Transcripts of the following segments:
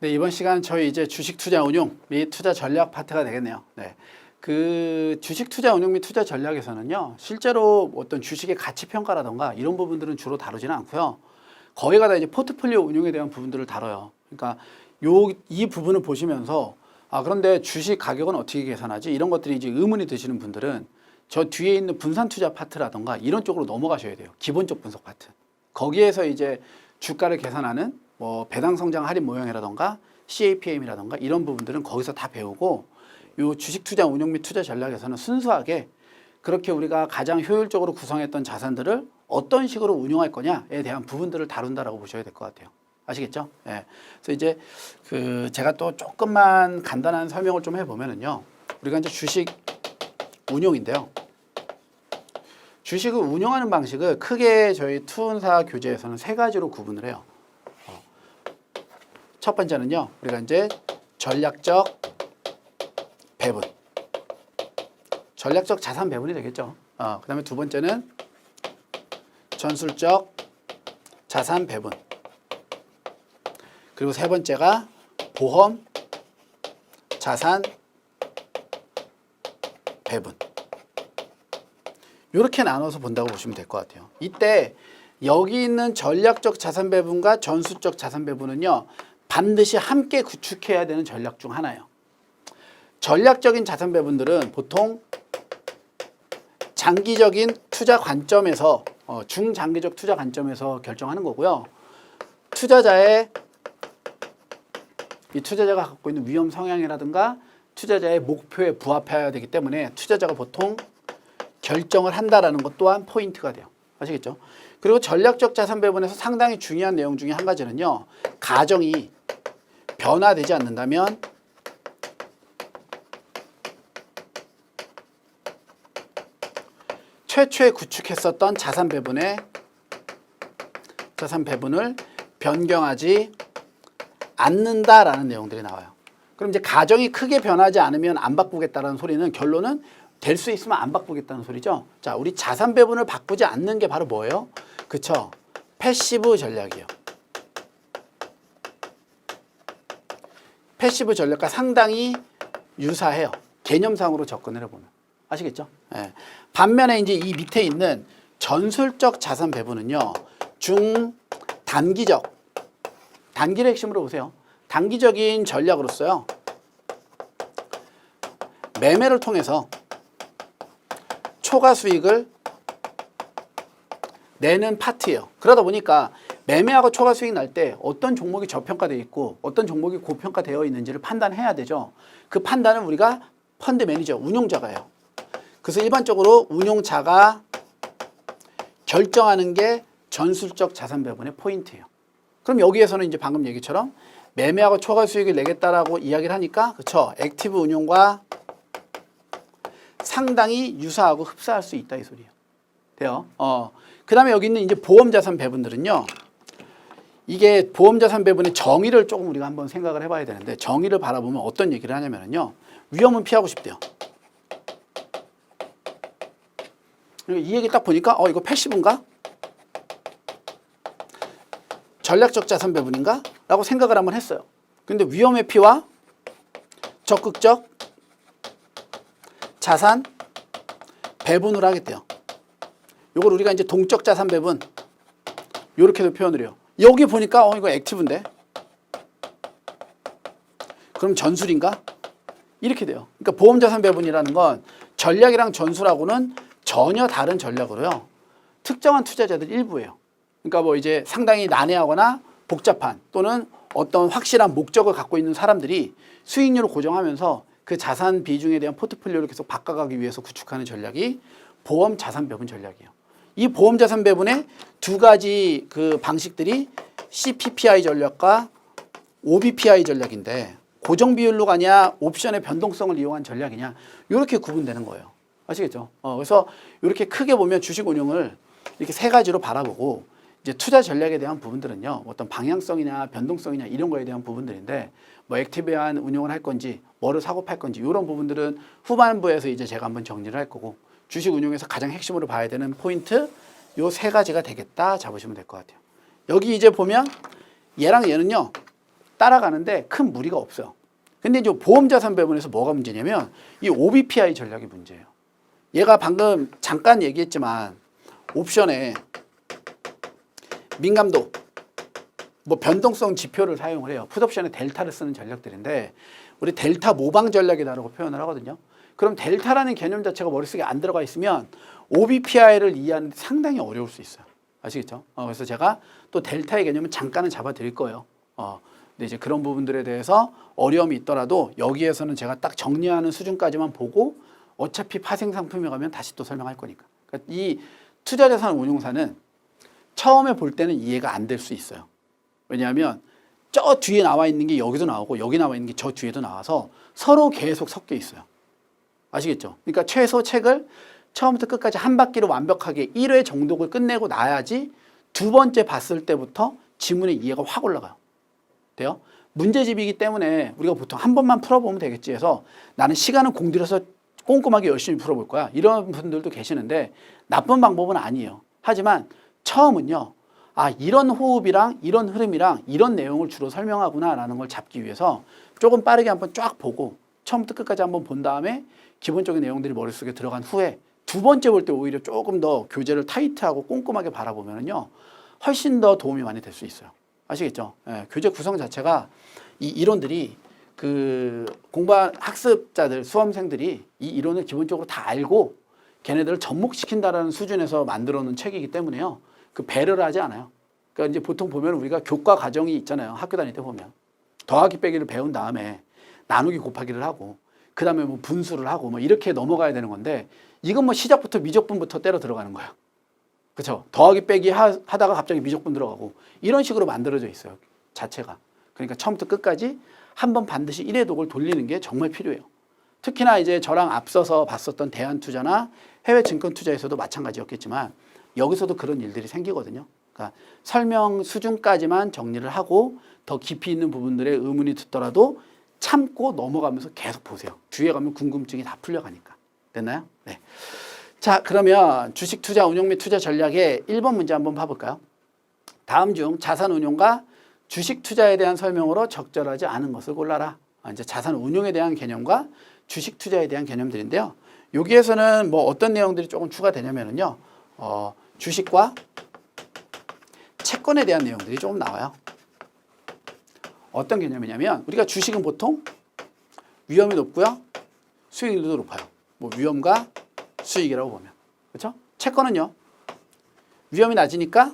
네, 이번 시간 저희 이제 주식 투자 운용 및 투자 전략 파트가 되겠네요. 네. 그 주식 투자 운용 및 투자 전략에서는요, 실제로 어떤 주식의 가치 평가라던가 이런 부분들은 주로 다루지는 않고요. 거기가 다 이제 포트폴리오 운용에 대한 부분들을 다뤄요. 그러니까 이 부분을 보시면서 그런데 주식 가격은 어떻게 계산하지? 이런 것들이 이제 의문이 드시는 분들은 저 뒤에 있는 분산 투자 파트라던가 이런 쪽으로 넘어가셔야 돼요. 기본적 분석 파트. 거기에서 이제 주가를 계산하는 뭐 배당 성장 할인 모형이라던가 CAPM이라던가 이런 부분들은 거기서 다 배우고, 요 주식 투자 운용 및 투자 전략에서는 순수하게 그렇게 우리가 가장 효율적으로 구성했던 자산들을 어떤 식으로 운용할 거냐에 대한 부분들을 다룬다라고 보셔야 될 것 같아요. 아시겠죠? 예. 그래서 이제 제가 또 조금만 간단한 설명을 좀 해보면은요, 우리가 이제 주식 운용인데요. 주식을 운영하는 방식을 크게 저희 투운사 교재에서는 세 가지로 구분을 해요. 첫 번째는요, 우리가 이제 전략적 배분, 전략적 자산 배분이 되겠죠. 그 다음에 두 번째는 전술적 자산 배분, 그리고 세 번째가 보험 자산 배분. 이렇게 나눠서 본다고 보시면 될 것 같아요. 이때 여기 있는 전략적 자산 배분과 전술적 자산 배분은요, 반드시 함께 구축해야 되는 전략 중 하나예요. 전략적인 자산 배분들은 보통 장기적인 투자 관점에서 중장기적 투자 관점에서 결정하는 거고요. 이 투자자가 갖고 있는 위험 성향이라든가 투자자의 목표에 부합해야 되기 때문에 투자자가 보통 결정을 한다라는 것 또한 포인트가 돼요. 아시겠죠? 그리고 전략적 자산 배분에서 상당히 중요한 내용 중에 한 가지는요, 가정이 변화되지 않는다면 최초에 구축했었던 자산 배분을 변경하지 않는다라는 내용들이 나와요. 그럼 이제 가정이 크게 변하지 않으면 안 바꾸겠다라는 소리는, 결론은 될 수 있으면 안 바꾸겠다는 소리죠. 자, 우리 자산 배분을 바꾸지 않는 게 바로 뭐예요? 그쵸? 패시브 전략이에요. 패시브 전략과 상당히 유사해요. 개념상으로 접근을 해보면. 아시겠죠? 예. 반면에 이제 이 밑에 있는 전술적 자산 배분은요, 단기를 핵심으로 보세요. 단기적인 전략으로서요, 매매를 통해서 초과 수익을 내는 파트예요. 그러다 보니까 매매하고 초과 수익 날 때 어떤 종목이 저평가되어 있고 어떤 종목이 고평가되어 있는지를 판단해야 되죠. 그 판단은 우리가 펀드 매니저, 운용자가 해요. 그래서 일반적으로 운용자가 결정하는 게 전술적 자산 배분의 포인트예요. 그럼 여기에서는 이제 방금 얘기처럼 매매하고 초과 수익을 내겠다라고 이야기를 하니까, 그쵸? 액티브 운용과 상당히 유사하고 흡사할 수 있다 이 소리예요. 돼요? 그 다음에 여기 있는 이제 보험 자산 배분들은요, 이게 보험 자산 배분의 정의를 조금 우리가 한번 생각을 해봐야 되는데, 정의를 바라보면 어떤 얘기를 하냐면요, 위험은 피하고 싶대요. 이 얘기 딱 보니까 이거 패시브인가? 전략적 자산 배분인가? 라고 생각을 한번 했어요. 근데 위험의 피와 적극적 자산 배분을 하겠대요. 이걸 우리가 이제 동적 자산 배분, 이렇게도 표현을 해요. 여기 보니까 이거 액티브인데? 그럼 전술인가? 이렇게 돼요. 그러니까 보험 자산 배분이라는 건 전략이랑 전술하고는 전혀 다른 전략으로요, 특정한 투자자들 일부예요. 그러니까 뭐 이제 상당히 난해하거나 복잡한 또는 어떤 확실한 목적을 갖고 있는 사람들이 수익률을 고정하면서 그 자산 비중에 대한 포트폴리오를 계속 바꿔가기 위해서 구축하는 전략이 보험 자산 배분 전략이에요. 이 보험 자산 배분의 두 가지 그 방식들이 CPPI 전략과 OBPI 전략인데, 고정 비율로 가냐 옵션의 변동성을 이용한 전략이냐, 이렇게 구분되는 거예요. 아시겠죠? 그래서 이렇게 크게 보면 주식 운용을 이렇게 세 가지로 바라보고, 이제 투자 전략에 대한 부분들은요, 어떤 방향성이냐 변동성이냐 이런 거에 대한 부분들인데, 뭐 액티브한 운용을 할 건지 뭐를 사고 팔 건지 이런 부분들은 후반부에서 이제 제가 한번 정리를 할 거고, 주식 운용에서 가장 핵심으로 봐야 되는 포인트 요 세 가지가 되겠다 잡으시면 될 것 같아요. 여기 이제 보면 얘랑 얘는요, 따라가는데 큰 무리가 없어요. 근데 이제 보험자산 배분에서 뭐가 문제냐면 이 OBPI 전략이 문제예요. 얘가 방금 잠깐 얘기했지만 옵션에 민감도, 뭐 변동성 지표를 사용을 해요. 풋옵션에 델타를 쓰는 전략들인데 우리 델타 모방 전략이라고 표현을 하거든요. 그럼 델타라는 개념 자체가 머릿속에 안 들어가 있으면 OBPI를 이해하는 데 상당히 어려울 수 있어요. 아시겠죠? 그래서 제가 또 델타의 개념은 잠깐은 잡아 드릴 거예요. 근데 이제 그런 부분들에 대해서 어려움이 있더라도 여기에서는 제가 딱 정리하는 수준까지만 보고 어차피 파생 상품에 가면 다시 또 설명할 거니까. 그러니까 이 투자자산 운용사는 처음에 볼 때는 이해가 안 될 수 있어요. 왜냐하면 저 뒤에 나와 있는 게 여기도 나오고 여기 나와 있는 게 저 뒤에도 나와서 서로 계속 섞여 있어요. 아시겠죠? 그러니까 최소 책을 처음부터 끝까지 한 바퀴로 완벽하게 1회 정독을 끝내고 나야지 두 번째 봤을 때부터 지문의 이해가 확 올라가요. 돼요? 문제집이기 때문에 우리가 보통 한 번만 풀어보면 되겠지 해서 나는 시간을 공들여서 꼼꼼하게 열심히 풀어볼 거야. 이런 분들도 계시는데 나쁜 방법은 아니에요. 하지만 처음은요. 아, 이런 호흡이랑 이런 흐름이랑 이런 내용을 주로 설명하구나 라는 걸 잡기 위해서 조금 빠르게 한번 쫙 보고 처음부터 끝까지 한번 본 다음에 기본적인 내용들이 머릿속에 들어간 후에 두 번째 볼 때 오히려 조금 더 교재를 타이트하고 꼼꼼하게 바라보면요. 훨씬 더 도움이 많이 될 수 있어요. 아시겠죠? 예, 교재 구성 자체가 이 이론들이 그 공부한 학습자들, 수험생들이 이 이론을 기본적으로 다 알고 걔네들을 접목시킨다라는 수준에서 만들어 놓은 책이기 때문에요. 그 배려를 하지 않아요. 그러니까 이제 보통 보면 우리가 교과 과정이 있잖아요. 학교 다닐 때 보면. 더하기 빼기를 배운 다음에 나누기 곱하기를 하고 그 다음에 뭐 분수를 하고 뭐 이렇게 넘어가야 되는 건데 이건 뭐 시작부터 미적분부터 때려 들어가는 거야. 그렇죠? 더하기 빼기 하다가 갑자기 미적분 들어가고 이런 식으로 만들어져 있어요. 자체가. 그러니까 처음부터 끝까지 한번 반드시 1회 독을 돌리는 게 정말 필요해요. 특히나 이제 저랑 앞서서 봤었던 대한투자나 해외 증권투자에서도 마찬가지였겠지만 여기서도 그런 일들이 생기거든요. 그러니까 설명 수준까지만 정리를 하고 더 깊이 있는 부분들의 의문이 듣더라도 참고 넘어가면서 계속 보세요. 뒤에 가면 궁금증이 다 풀려가니까. 됐나요? 네. 자, 그러면 주식 투자 운용 및 투자 전략의 1번 문제 한번 봐볼까요? 다음 중 자산 운용과 주식 투자에 대한 설명으로 적절하지 않은 것을 골라라. 이제 자산 운용에 대한 개념과 주식 투자에 대한 개념들인데요. 여기에서는 뭐 어떤 내용들이 조금 추가되냐면요. 주식과 채권에 대한 내용들이 조금 나와요. 어떤 개념이냐면 우리가 주식은 보통 위험이 높고요. 수익률도 높아요. 뭐 위험과 수익이라고 보면. 그렇죠? 채권은요. 위험이 낮으니까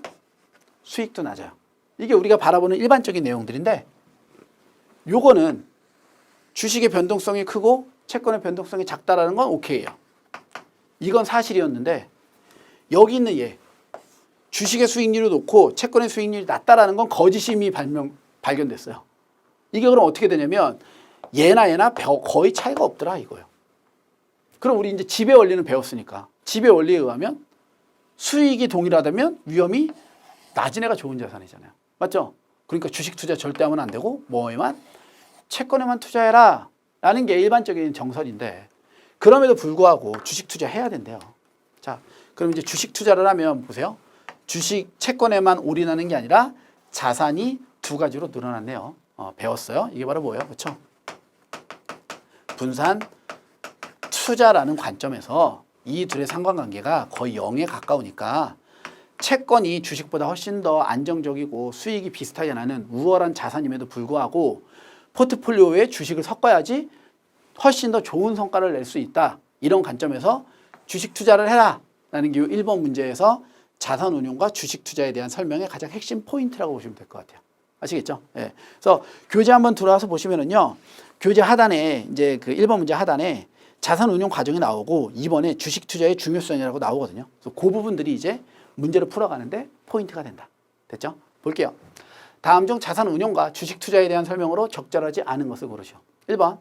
수익도 낮아요. 이게 우리가 바라보는 일반적인 내용들인데 요거는 주식의 변동성이 크고 채권의 변동성이 작다라는 건 오케이예요. 이건 사실이었는데 여기 있는 얘 주식의 수익률이 높고 채권의 수익률이 낮다라는 건 거짓임이 발견됐어요. 이게 그럼 어떻게 되냐면 얘나 거의 차이가 없더라 이거예요. 그럼 우리 이제 지배 원리는 배웠으니까 지배 원리에 의하면 수익이 동일하다면 위험이 낮은 애가 좋은 자산이잖아요. 맞죠? 그러니까 주식 투자 절대 하면 안 되고 뭐에만 채권에만 투자해라 라는 게 일반적인 정설인데 그럼에도 불구하고 주식 투자 해야 된대요. 자, 그럼 이제 주식 투자를 하면 보세요. 주식 채권에만 올인하는 게 아니라 자산이 두 가지로 늘어났네요. 배웠어요. 이게 바로 뭐예요? 그렇죠? 분산 투자라는 관점에서 이 둘의 상관관계가 거의 0에 가까우니까 채권이 주식보다 훨씬 더 안정적이고 수익이 비슷하게 나는 우월한 자산임에도 불구하고 포트폴리오에 주식을 섞어야지 훨씬 더 좋은 성과를 낼 수 있다. 이런 관점에서 주식 투자를 해라 라는 게 1번 문제에서 자산 운용과 주식 투자에 대한 설명의 가장 핵심 포인트라고 보시면 될 것 같아요. 아시겠죠? 예. 그래서 교재 한번 들어와서 보시면은요. 교재 하단에 이제 그 1번 문제 하단에 자산 운용 과정이 나오고 2번에 주식 투자의 중요성이라고 나오거든요. 그래서 그 부분들이 이제 문제를 풀어가는데 포인트가 된다. 됐죠? 볼게요. 다음 중 자산 운용과 주식 투자에 대한 설명으로 적절하지 않은 것을 고르시오. 1번.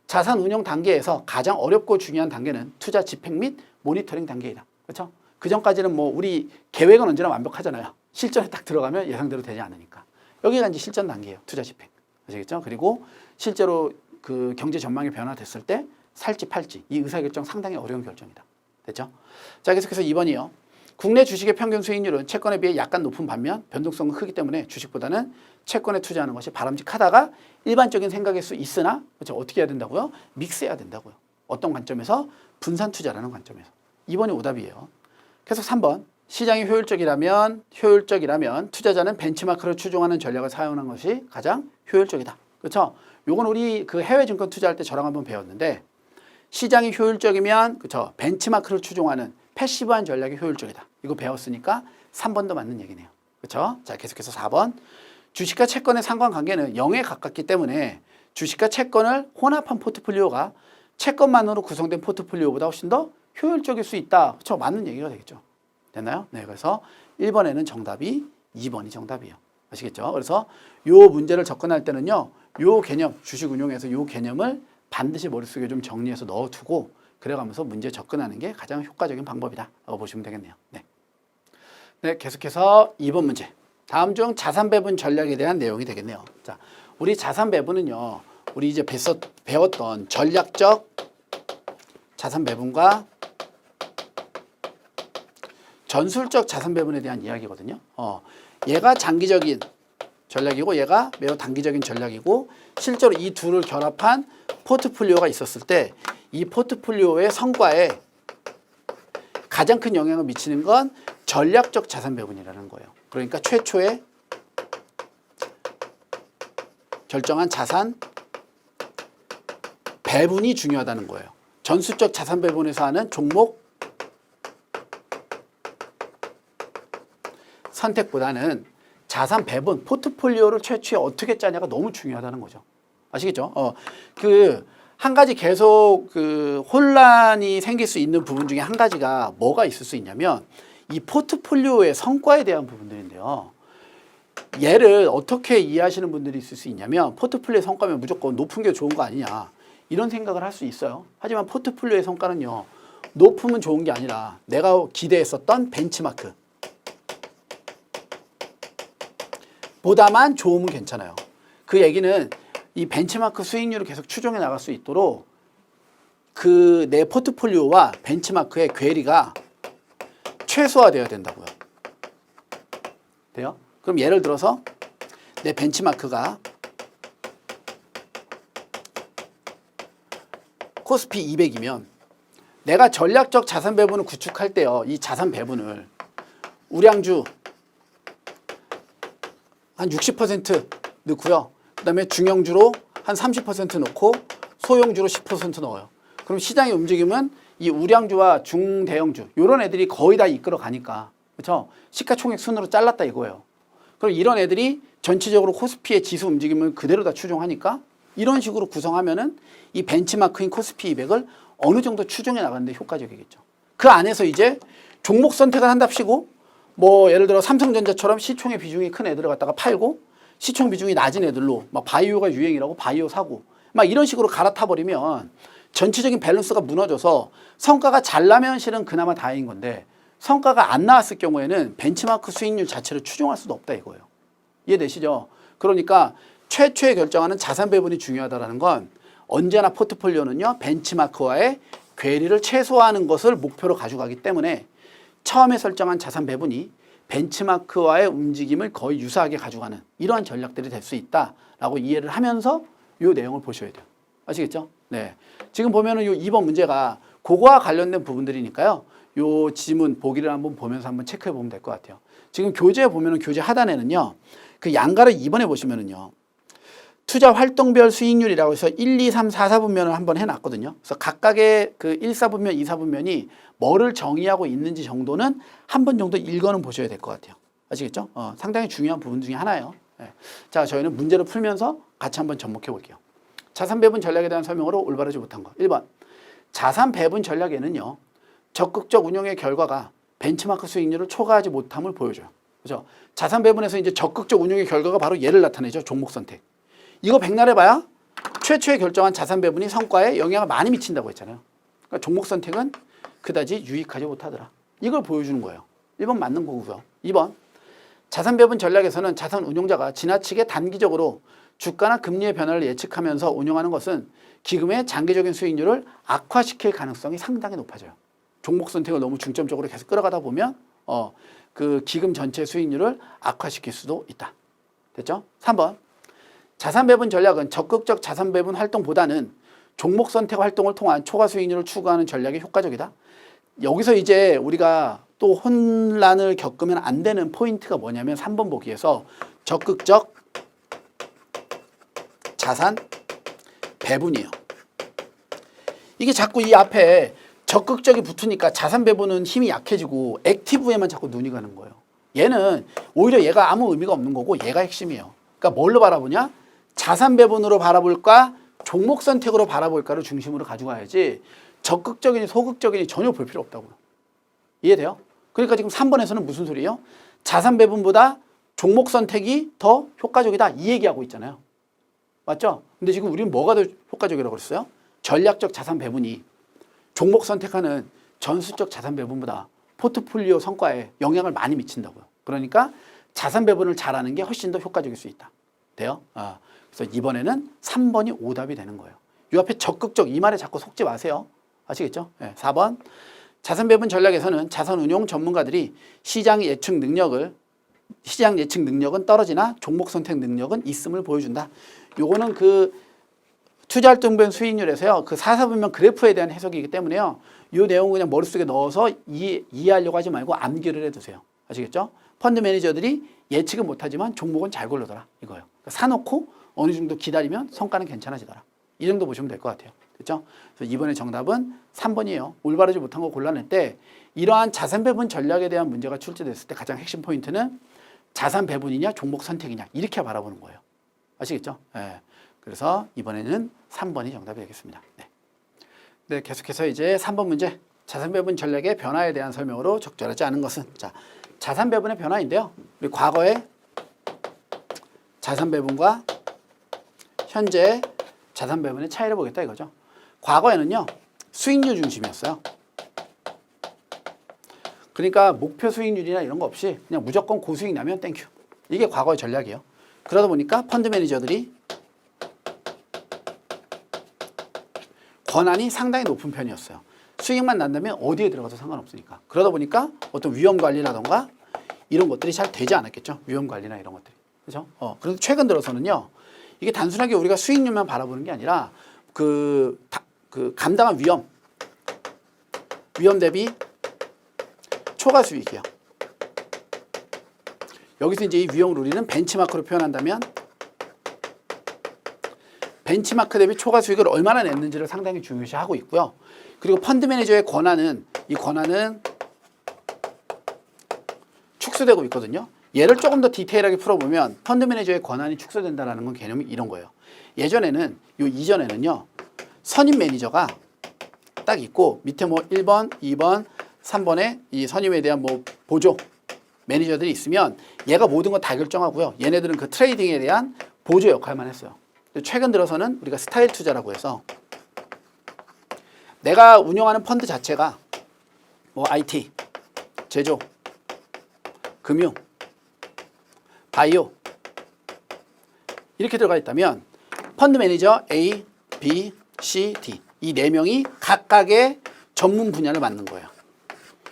자산 운용 단계에서 가장 어렵고 중요한 단계는 투자 집행 및 모니터링 단계이다. 그렇죠? 그 전까지는 뭐 우리 계획은 언제나 완벽하잖아요. 실전에 딱 들어가면 예상대로 되지 않으니까. 여기가 이제 실전 단계예요. 투자 집행. 아시겠죠? 그리고 실제로 그 경제 전망이 변화됐을 때 살지 팔지 이 의사결정 상당히 어려운 결정이다. 됐죠? 자, 계속해서 2번이요. 국내 주식의 평균 수익률은 채권에 비해 약간 높은 반면 변동성은 크기 때문에 주식보다는 채권에 투자하는 것이 바람직하다가 일반적인 생각일 수 있으나 그렇죠? 어떻게 해야 된다고요? 믹스해야 된다고요. 어떤 관점에서? 분산 투자라는 관점에서. 2번이 오답이에요. 그래서 3번 시장이 효율적이라면 투자자는 벤치마크를 추종하는 전략을 사용하는 것이 가장 효율적이다. 그렇죠? 요건 우리 그 해외 증권 투자할 때 저랑 한번 배웠는데 시장이 효율적이면 그렇죠? 벤치마크를 추종하는 패시브한 전략이 효율적이다. 이거 배웠으니까 3번도 맞는 얘기네요. 그렇죠? 자, 계속해서 4번. 주식과 채권의 상관관계는 0에 가깝기 때문에 주식과 채권을 혼합한 포트폴리오가 채권만으로 구성된 포트폴리오보다 훨씬 더 효율적일 수 있다. 그렇죠? 맞는 얘기가 되겠죠. 됐나요? 네, 그래서 1번에는 정답이 2번이 정답이에요. 아시겠죠? 그래서 요 문제를 접근할 때는요. 요 개념, 주식 운용에서 요 개념을 반드시 머릿속에 좀 정리해서 넣어두고 그래가면서 문제에 접근하는 게 가장 효과적인 방법이다 라고 보시면 되겠네요. 네. 네, 계속해서 2번 문제. 다음 중 자산 배분 전략에 대한 내용이 되겠네요. 자, 우리 자산 배분은요. 우리 이제 배웠던 전략적 자산 배분과 전술적 자산 배분에 대한 이야기거든요. 얘가 장기적인 전략이고 얘가 매우 단기적인 전략이고 실제로 이 둘을 결합한 포트폴리오가 있었을 때 이 포트폴리오의 성과에 가장 큰 영향을 미치는 건 전략적 자산 배분이라는 거예요. 그러니까 최초에 결정한 자산 배분이 중요하다는 거예요. 전술적 자산 배분에서 하는 종목 선택보다는 자산 배분, 포트폴리오를 최초에 어떻게 짜냐가 너무 중요하다는 거죠. 아시겠죠? 한 가지 계속 혼란이 생길 수 있는 부분 중에 한 가지가 뭐가 있을 수 있냐면 이 포트폴리오의 성과에 대한 부분들인데요. 얘를 어떻게 이해하시는 분들이 있을 수 있냐면 포트폴리오의 성과면 무조건 높은 게 좋은 거 아니냐 이런 생각을 할 수 있어요. 하지만 포트폴리오의 성과는요. 높으면 좋은 게 아니라 내가 기대했었던 벤치마크 보다만 좋으면 괜찮아요. 그 얘기는 이 벤치마크 수익률을 계속 추종해 나갈 수 있도록 내 포트폴리오와 벤치마크의 괴리가 최소화되어야 된다고요. 돼요? 그럼 예를 들어서 내 벤치마크가 코스피 200이면 내가 전략적 자산 배분을 구축할 때요. 이 자산 배분을 우량주 한 60% 넣고요. 그 다음에 중형주로 한 30% 넣고 소형주로 10% 넣어요. 그럼 시장이 움직이면 이 우량주와 중대형주 이런 애들이 거의 다 이끌어 가니까 그렇죠? 시가총액 순으로 잘랐다 이거예요. 그럼 이런 애들이 전체적으로 코스피의 지수 움직임을 그대로 다 추종하니까 이런 식으로 구성하면은 이 벤치마크인 코스피 200을 어느 정도 추종해 나가는데 효과적이겠죠. 그 안에서 이제 종목 선택을 한답시고 뭐 예를 들어 삼성전자처럼 시총의 비중이 큰 애들을 갖다가 팔고 시총 비중이 낮은 애들로 막 바이오가 유행이라고 바이오 사고 막 이런 식으로 갈아타 버리면 전체적인 밸런스가 무너져서 성과가 잘 나면 실은 그나마 다행인 건데 성과가 안 나왔을 경우에는 벤치마크 수익률 자체를 추종할 수도 없다 이거예요. 이해되시죠? 그러니까 최초에 결정하는 자산 배분이 중요하다는 건 언제나 포트폴리오는요 벤치마크와의 괴리를 최소화하는 것을 목표로 가져가기 때문에 처음에 설정한 자산 배분이 벤치마크와의 움직임을 거의 유사하게 가져가는 이러한 전략들이 될 수 있다라고 이해를 하면서 이 내용을 보셔야 돼요. 아시겠죠? 네. 지금 보면은 이 2번 문제가 그거와 관련된 부분들이니까요. 요 지문 보기를 한번 보면서 한번 체크해 보면 될 것 같아요. 지금 교재에 보면은 교재 하단에는요. 그 양가를 2번에 보시면은요. 투자 활동별 수익률이라고 해서 1, 2, 3, 4, 4분면을 한번 해놨거든요. 그래서 각각의 그 1, 4분면, 2, 4분면이 뭐를 정의하고 있는지 정도는 한 번 정도 읽어는 보셔야 될 것 같아요. 아시겠죠? 상당히 중요한 부분 중에 하나예요. 네. 자, 저희는 문제를 풀면서 같이 한번 접목해 볼게요. 자산 배분 전략에 대한 설명으로 올바르지 못한 거. 1번. 자산 배분 전략에는요. 적극적 운용의 결과가 벤치마크 수익률을 초과하지 못함을 보여줘요. 그죠? 자산 배분에서 이제 적극적 운용의 결과가 바로 얘를 나타내죠. 종목 선택. 이거 백날 해봐야 최초에 결정한 자산 배분이 성과에 영향을 많이 미친다고 했잖아요. 그러니까 종목 선택은 그다지 유익하지 못하더라. 이걸 보여주는 거예요. 1번 맞는 거고요. 2번 자산 배분 전략에서는 자산 운용자가 지나치게 단기적으로 주가나 금리의 변화를 예측하면서 운용하는 것은 기금의 장기적인 수익률을 악화시킬 가능성이 상당히 높아져요. 종목 선택을 너무 중점적으로 계속 끌어가다 보면 그 기금 전체 수익률을 악화시킬 수도 있다. 됐죠? 3번. 자산 배분 전략은 적극적 자산 배분 활동보다는 종목 선택 활동을 통한 초과 수익률을 추구하는 전략이 효과적이다. 여기서 이제 우리가 또 혼란을 겪으면 안 되는 포인트가 뭐냐면 3번 보기에서 적극적 자산 배분이에요. 이게 자꾸 이 앞에 적극적이 붙으니까 자산 배분은 힘이 약해지고 액티브에만 자꾸 눈이 가는 거예요. 얘는 오히려 얘가 아무 의미가 없는 거고 얘가 핵심이에요. 그러니까 뭘로 바라보냐? 자산 배분으로 바라볼까? 종목 선택으로 바라볼까를 중심으로 가져가야지 적극적이니 소극적이니 전혀 볼 필요 없다고요. 이해돼요? 그러니까 지금 3번에서는 무슨 소리예요? 자산 배분보다 종목 선택이 더 효과적이다 이 얘기하고 있잖아요. 맞죠? 근데 지금 우리는 뭐가 더 효과적이라고 그랬어요? 전략적 자산 배분이 종목 선택하는 전수적 자산 배분보다 포트폴리오 성과에 영향을 많이 미친다고요. 그러니까 자산 배분을 잘하는 게 훨씬 더 효과적일 수 있다. 돼요? 그래서 이번에는 3번이 오답이 되는 거예요. 이 앞에 적극적 이 말에 자꾸 속지 마세요. 아시겠죠? 네, 4번. 자산 배분 전략에서는 자산 운용 전문가들이 시장 예측 능력은 떨어지나 종목 선택 능력은 있음을 보여준다. 요거는 그 투자활동별 수익률에서요. 그 사사분면 그래프에 대한 해석이기 때문에요. 이 내용을 그냥 머릿속에 넣어서 이해하려고 하지 말고 암기를 해두세요. 아시겠죠? 펀드 매니저들이 예측은 못하지만 종목은 잘 고르더라. 이거예요. 그러니까 사놓고 어느 정도 기다리면 성과는 괜찮아지더라. 이 정도 보시면 될 것 같아요. 됐죠? 그래서 이번에 정답은 3번이에요. 올바르지 못한 거 골라낼 때 이러한 자산 배분 전략에 대한 문제가 출제됐을 때 가장 핵심 포인트는 자산 배분이냐 종목 선택이냐 이렇게 바라보는 거예요. 아시겠죠? 네. 그래서 이번에는 3번이 정답이 되겠습니다. 네. 네, 계속해서 이제 3번 문제. 자산 배분 전략의 변화에 대한 설명으로 적절하지 않은 것은 자, 자산 배분의 변화인데요. 우리 과거의 자산 배분과 현재 자산 배분의 차이를 보겠다 이거죠. 과거에는요. 수익률 중심이었어요. 그러니까 목표 수익률이나 이런 거 없이 그냥 무조건 고수익 나면 땡큐. 이게 과거의 전략이에요. 그러다 보니까 펀드 매니저들이 권한이 상당히 높은 편이었어요. 수익만 난다면 어디에 들어가도 상관없으니까. 그러다 보니까 어떤 위험 관리라던가 이런 것들이 잘 되지 않았겠죠. 위험 관리나 이런 것들이. 그렇죠? 그런데 최근 들어서는요. 이게 단순하게 우리가 수익률만 바라보는 게 아니라 그 감당한 위험 대비 초과 수익이요. 여기서 이제 이 위험을 우리는 벤치마크로 표현한다면 벤치마크 대비 초과 수익을 얼마나 냈는지를 상당히 중요시하고 있고요. 그리고 펀드 매니저의 권한은 이 권한은 축소되고 있거든요. 얘를 조금 더 디테일하게 풀어보면 펀드 매니저의 권한이 축소된다는 건 개념이 이런 거예요. 예전에는 이전에는요. 선임 매니저가 딱 있고 밑에 뭐 1번, 2번, 3번에 이 선임에 대한 뭐 보조 매니저들이 있으면 얘가 모든 거 다 결정하고요. 얘네들은 그 트레이딩에 대한 보조 역할만 했어요. 최근 들어서는 우리가 스타일 투자라고 해서 내가 운영하는 펀드 자체가 뭐 IT, 제조, 금융, 바이오 이렇게 들어가 있다면 펀드 매니저 A, B, C, D 이 4명이 각각의 전문 분야를 맡는 거예요.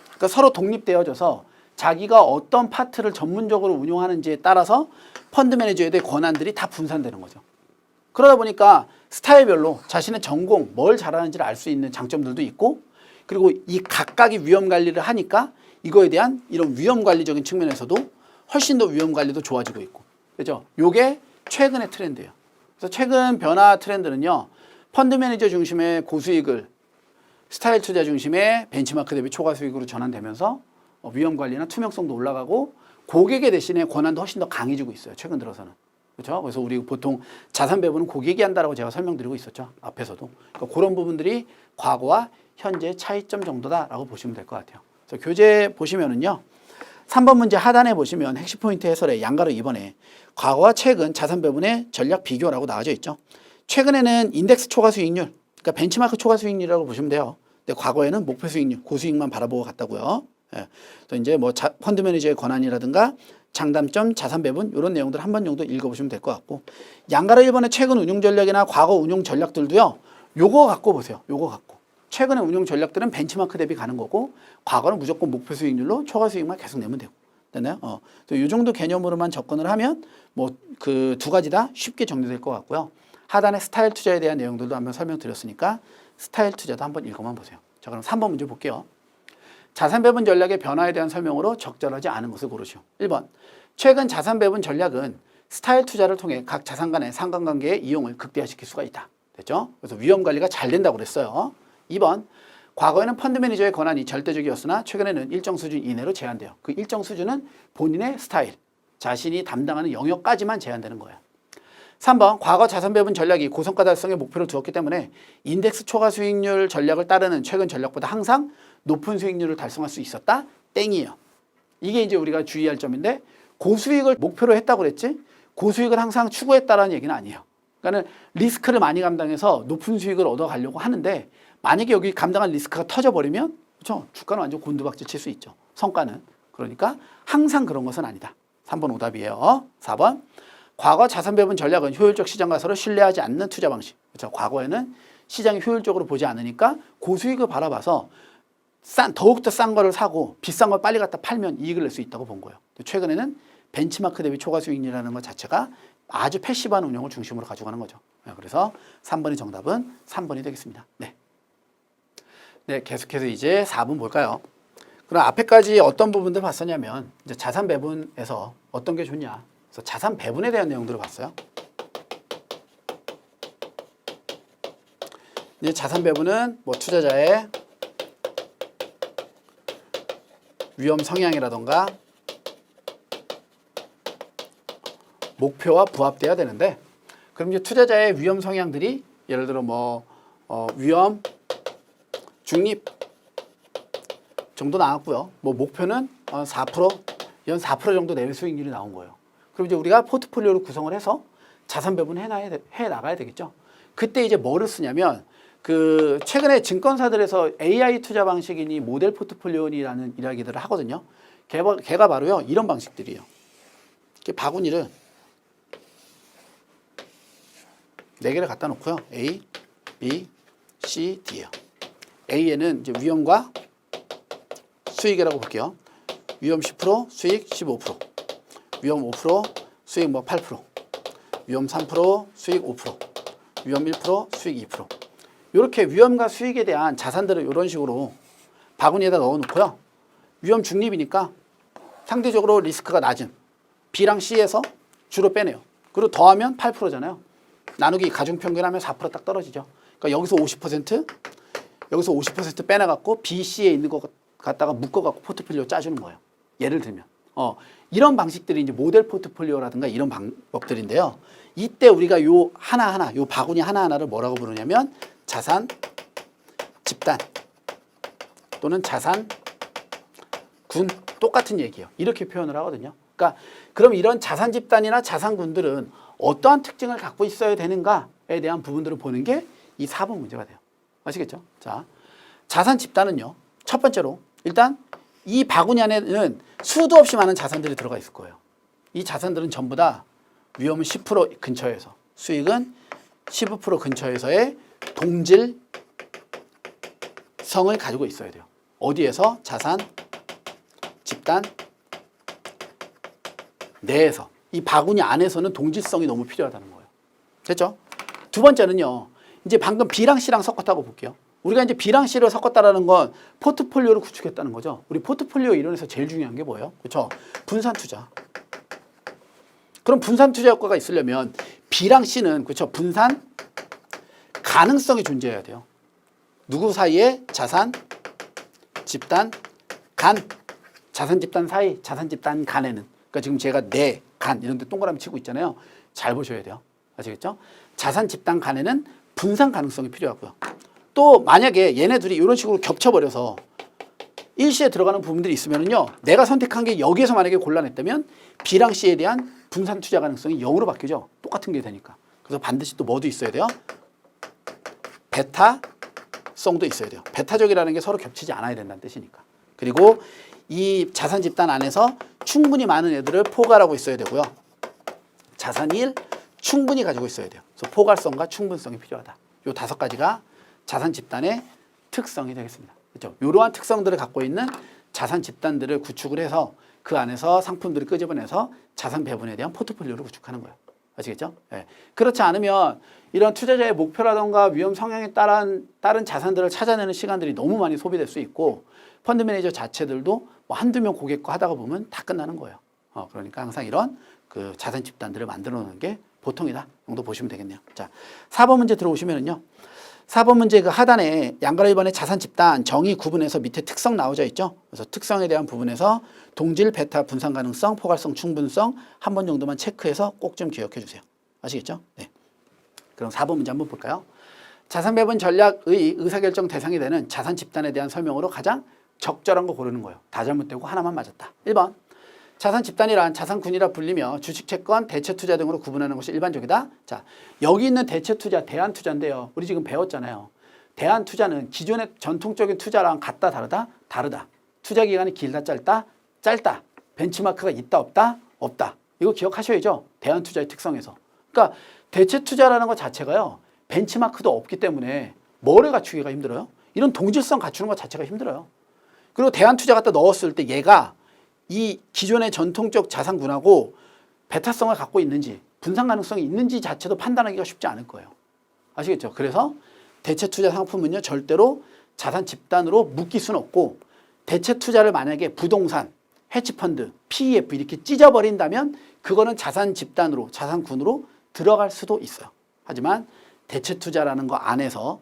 그러니까 서로 독립되어져서 자기가 어떤 파트를 전문적으로 운용하는지에 따라서 펀드 매니저에 대한 권한들이 다 분산되는 거죠. 그러다 보니까 스타일별로 자신의 전공, 뭘 잘하는지를 알 수 있는 장점들도 있고 그리고 이 각각의 위험 관리를 하니까 이거에 대한 이런 위험 관리적인 측면에서도 훨씬 더 위험 관리도 좋아지고 있고 그렇죠? 요게 최근의 트렌드예요. 그래서 최근 변화 트렌드는요. 펀드 매니저 중심의 고수익을 스타일 투자 중심의 벤치마크 대비 초과 수익으로 전환되면서 위험 관리나 투명성도 올라가고 고객의 대신에 권한도 훨씬 더 강해지고 있어요. 최근 들어서는. 그렇죠? 그래서 우리 보통 자산 배분은 고객이 한다라고 제가 설명드리고 있었죠. 앞에서도. 그러니까 그런 부분들이 과거와 현재의 차이점 정도다라고 보시면 될 것 같아요. 그래서 교재 보시면은요. 3번 문제 하단에 보시면 핵심 포인트 해설에 양가로 2번에 과거와 최근 자산 배분의 전략 비교라고 나와져 있죠. 최근에는 인덱스 초과 수익률, 그러니까 벤치마크 초과 수익률이라고 보시면 돼요. 근데 과거에는 목표 수익률, 고수익만 바라보고 갔다고요. 예. 또 이제 뭐 펀드 매니저의 권한이라든가 장단점, 자산 배분 이런 내용들 한 번 정도 읽어보시면 될 것 같고 양가로 1번의 최근 운용 전략이나 과거 운용 전략들도요. 요거 갖고 보세요. 요거 갖고. 최근의 운용 전략들은 벤치마크 대비 가는 거고 과거는 무조건 목표 수익률로 초과 수익만 계속 내면 되고. 됐나요? 이 정도 개념으로만 접근을 하면 뭐 그 두 가지 다 쉽게 정리될 것 같고요. 하단에 스타일 투자에 대한 내용들도 한번 설명드렸으니까 스타일 투자도 한번 읽어만 보세요. 자, 그럼 3번 문제 볼게요. 자산 배분 전략의 변화에 대한 설명으로 적절하지 않은 것을 고르시오. 1번. 최근 자산 배분 전략은 스타일 투자를 통해 각 자산 간의 상관관계의 이용을 극대화시킬 수가 있다. 됐죠? 그래서 위험 관리가 잘 된다고 그랬어요. 2번. 과거에는 펀드 매니저의 권한이 절대적이었으나 최근에는 일정 수준 이내로 제한돼요. 그 일정 수준은 본인의 스타일, 자신이 담당하는 영역까지만 제한되는 거예요. 3번. 과거 자산 배분 전략이 고성과 달성의 목표를 두었기 때문에 인덱스 초과 수익률 전략을 따르는 최근 전략보다 항상 높은 수익률을 달성할 수 있었다? 땡이에요. 이게 이제 우리가 주의할 점인데 고수익을 목표로 했다고 그랬지 고수익을 항상 추구했다라는 얘기는 아니에요. 그러니까 리스크를 많이 감당해서 높은 수익을 얻어가려고 하는데 만약에 여기 감당한 리스크가 터져버리면 그렇죠? 주가는 완전 곤두박질 칠 수 있죠. 성과는. 그러니까 항상 그런 것은 아니다. 3번 오답이에요. 4번. 과거 자산 배분 전략은 효율적 시장 가설을 신뢰하지 않는 투자 방식. 그렇죠? 과거에는 시장이 효율적으로 보지 않으니까 고수익을 바라봐서 더욱더 싼 거를 사고 비싼 걸 빨리 갖다 팔면 이익을 낼 수 있다고 본 거예요. 최근에는 벤치마크 대비 초과 수익률이라는 것 자체가 아주 패시브한 운영을 중심으로 가져가는 거죠. 그래서 3번의 정답은 3번이 되겠습니다. 네, 계속해서 이제 4번 볼까요? 그럼 앞에까지 어떤 부분들 봤었냐면 이제 자산 배분에서 어떤 게 좋냐. 그래서 자산 배분에 대한 내용들을 봤어요. 이제 자산 배분은 뭐 투자자의 위험 성향이라던가 목표와 부합돼야 되는데 그럼 이제 투자자의 위험 성향들이 예를 들어 뭐 위험, 중립 정도 나왔고요. 뭐 목표는 4%, 연 4% 정도 내외 수익률이 나온 거예요. 그럼 이제 우리가 포트폴리오를 구성을 해서 자산 배분을 해 나가야 되겠죠. 그때 이제 뭐를 쓰냐면 그 최근에 증권사들에서 AI 투자 방식이니 모델 포트폴리오니라는 이야기들을 하거든요. 걔가 바로요 이런 방식들이에요. 이렇게 바구니를 4개를 갖다 놓고요. A, B, C, D예요. A에는 이제 위험과 수익이라고 볼게요. 위험 10%, 수익 15%. 위험 5%, 수익 뭐 8%. 위험 3%, 수익 5%. 위험 1%, 수익 2%. 이렇게 위험과 수익에 대한 자산들을 이런 식으로 바구니에다 넣어 놓고요. 위험 중립이니까 상대적으로 리스크가 낮은 B랑 C에서 주로 빼내요. 그리고 더하면 8%잖아요. 나누기 가중평균하면 4% 딱 떨어지죠. 그러니까 여기서 50% 빼내갖고 B, C에 있는 거 갖다가 묶어갖고 포트폴리오 짜주는 거예요. 예를 들면. 이런 방식들이 이제 모델 포트폴리오라든가 이런 방법들인데요. 이때 우리가 요 하나하나, 요 바구니 하나하나를 뭐라고 부르냐면 자산 집단 또는 자산 군 똑같은 얘기예요. 이렇게 표현을 하거든요. 그러니까 그럼 이런 자산 집단이나 자산군들은 어떠한 특징을 갖고 있어야 되는가에 대한 부분들을 보는 게 이 4번 문제가 돼요. 아시겠죠? 자, 자산 집단은요. 첫 번째로 일단 이 바구니 안에는 수도 없이 많은 자산들이 들어가 있을 거예요. 이 자산들은 전부 다 위험은 10% 근처에서 수익은 15% 근처에서의 동질성을 가지고 있어야 돼요. 어디에서? 자산 집단 내에서. 이 바구니 안에서는 동질성이 너무 필요하다는 거예요. 됐죠? 두 번째는요. 이제 방금 B랑 C랑 섞었다고 볼게요. 우리가 이제 B랑 C를 섞었다라는 건 포트폴리오를 구축했다는 거죠. 우리 포트폴리오 이론에서 제일 중요한 게 뭐예요? 그렇죠? 분산 투자. 그럼 분산 투자 효과가 있으려면 B랑 C는 그렇죠? 분산 가능성이 존재해야 돼요. 누구 사이에? 자산 집단 간. 자산 집단 사이, 자산 집단 간에는. 그러니까 지금 제가 내, 간 이런 데 동그라미 치고 있잖아요. 잘 보셔야 돼요. 아시겠죠? 자산 집단 간에는 분산 가능성이 필요하고요. 또 만약에 얘네들이 이런 식으로 겹쳐버려서 일시에 들어가는 부분들이 있으면요. 내가 선택한 게 여기에서 만약에 골라냈다면 B랑 C에 대한 분산 투자 가능성이 0으로 바뀌죠. 똑같은 게 되니까. 그래서 반드시 또 뭐도 있어야 돼요? 베타성도 있어야 돼요. 베타적이라는 게 서로 겹치지 않아야 된다는 뜻이니까. 그리고 이 자산 집단 안에서 충분히 많은 애들을 포괄하고 있어야 되고요. 자산 1 충분히 가지고 있어야 돼요. 그래서 포괄성과 충분성이 필요하다. 요 5가지가 자산 집단의 특성이 되겠습니다. 그렇죠? 이러한 특성들을 갖고 있는 자산 집단들을 구축을 해서 그 안에서 상품들을 끄집어내서 자산 배분에 대한 포트폴리오를 구축하는 거예요. 아시겠죠? 네. 그렇지 않으면 이런 투자자의 목표라던가 위험 성향에 따른 자산들을 찾아내는 시간들이 너무 많이 소비될 수 있고 펀드 매니저 자체들도 뭐 한두 명 고객과 하다가 보면 다 끝나는 거예요. 그러니까 항상 이런 그 자산 집단들을 만들어 놓는 게 보통이다 정도 보시면 되겠네요. 자, 4번 문제 들어오시면은요. 4번 문제 그 하단에 양가로 1번의 자산 집단 정의 구분해서 밑에 특성 나오져 있죠. 그래서 특성에 대한 부분에서 동질, 베타, 분산 가능성, 포괄성, 충분성 한 번 정도만 체크해서 꼭 좀 기억해 주세요. 아시겠죠? 네. 그럼 4번 문제 한번 볼까요? 자산 배분 전략의 의사결정 대상이 되는 자산 집단에 대한 설명으로 가장 적절한 거 고르는 거예요. 다 잘못되고 하나만 맞았다. 1번. 자산 집단이란 자산군이라 불리며 주식, 채권, 대체 투자 등으로 구분하는 것이 일반적이다. 자, 여기 있는 대체 투자, 대안 투자인데요. 우리 지금 배웠잖아요. 대안 투자는 기존의 전통적인 투자랑 같다, 다르다? 다르다. 투자 기간이 길다, 짧다? 짧다. 벤치마크가 있다, 없다? 없다. 이거 기억하셔야죠. 대안 투자의 특성에서. 그러니까 대체 투자라는 것 자체가요. 벤치마크도 없기 때문에 뭐를 갖추기가 힘들어요? 이런 동질성 갖추는 것 자체가 힘들어요. 그리고 대안 투자 갖다 넣었을 때 얘가 이 기존의 전통적 자산군하고 베타성을 갖고 있는지 분산 가능성이 있는지 자체도 판단하기가 쉽지 않을 거예요. 아시겠죠? 그래서 대체 투자 상품은요 절대로 자산 집단으로 묶일 수는 없고 대체 투자를 만약에 부동산, 헤지펀드, PEF 이렇게 찢어버린다면 그거는 자산 집단으로 자산군으로 들어갈 수도 있어요. 하지만 대체 투자라는 거 안에서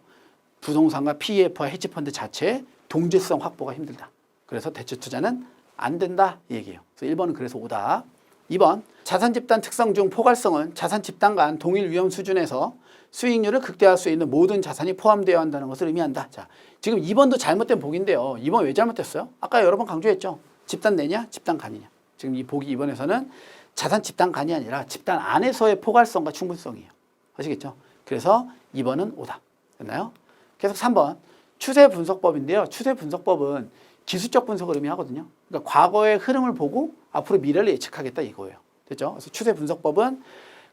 부동산과 PEF와 헤지펀드 자체의 동질성 확보가 힘들다. 그래서 대체 투자는 안 된다 이 얘기예요. 그래서 1번은 그래서 오다. 2번 자산 집단 특성 중 포괄성은 자산 집단 간 동일 위험 수준에서 수익률을 극대화할 수 있는 모든 자산이 포함되어야 한다는 것을 의미한다. 자, 지금 2번도 잘못된 보기인데요. 2번 왜 잘못됐어요? 아까 여러 번 강조했죠. 집단 내냐 집단 간이냐. 지금 이 보기 2번에서는 자산 집단 간이 아니라 집단 안에서의 포괄성과 충분성이에요. 아시겠죠? 그래서 2번은 오다. 됐나요? 계속 3번 추세 분석법인데요. 추세 분석법은 기술적 분석을 의미하거든요. 그러니까 과거의 흐름을 보고 앞으로 미래를 예측하겠다 이거예요. 됐죠? 그래서 추세 분석법은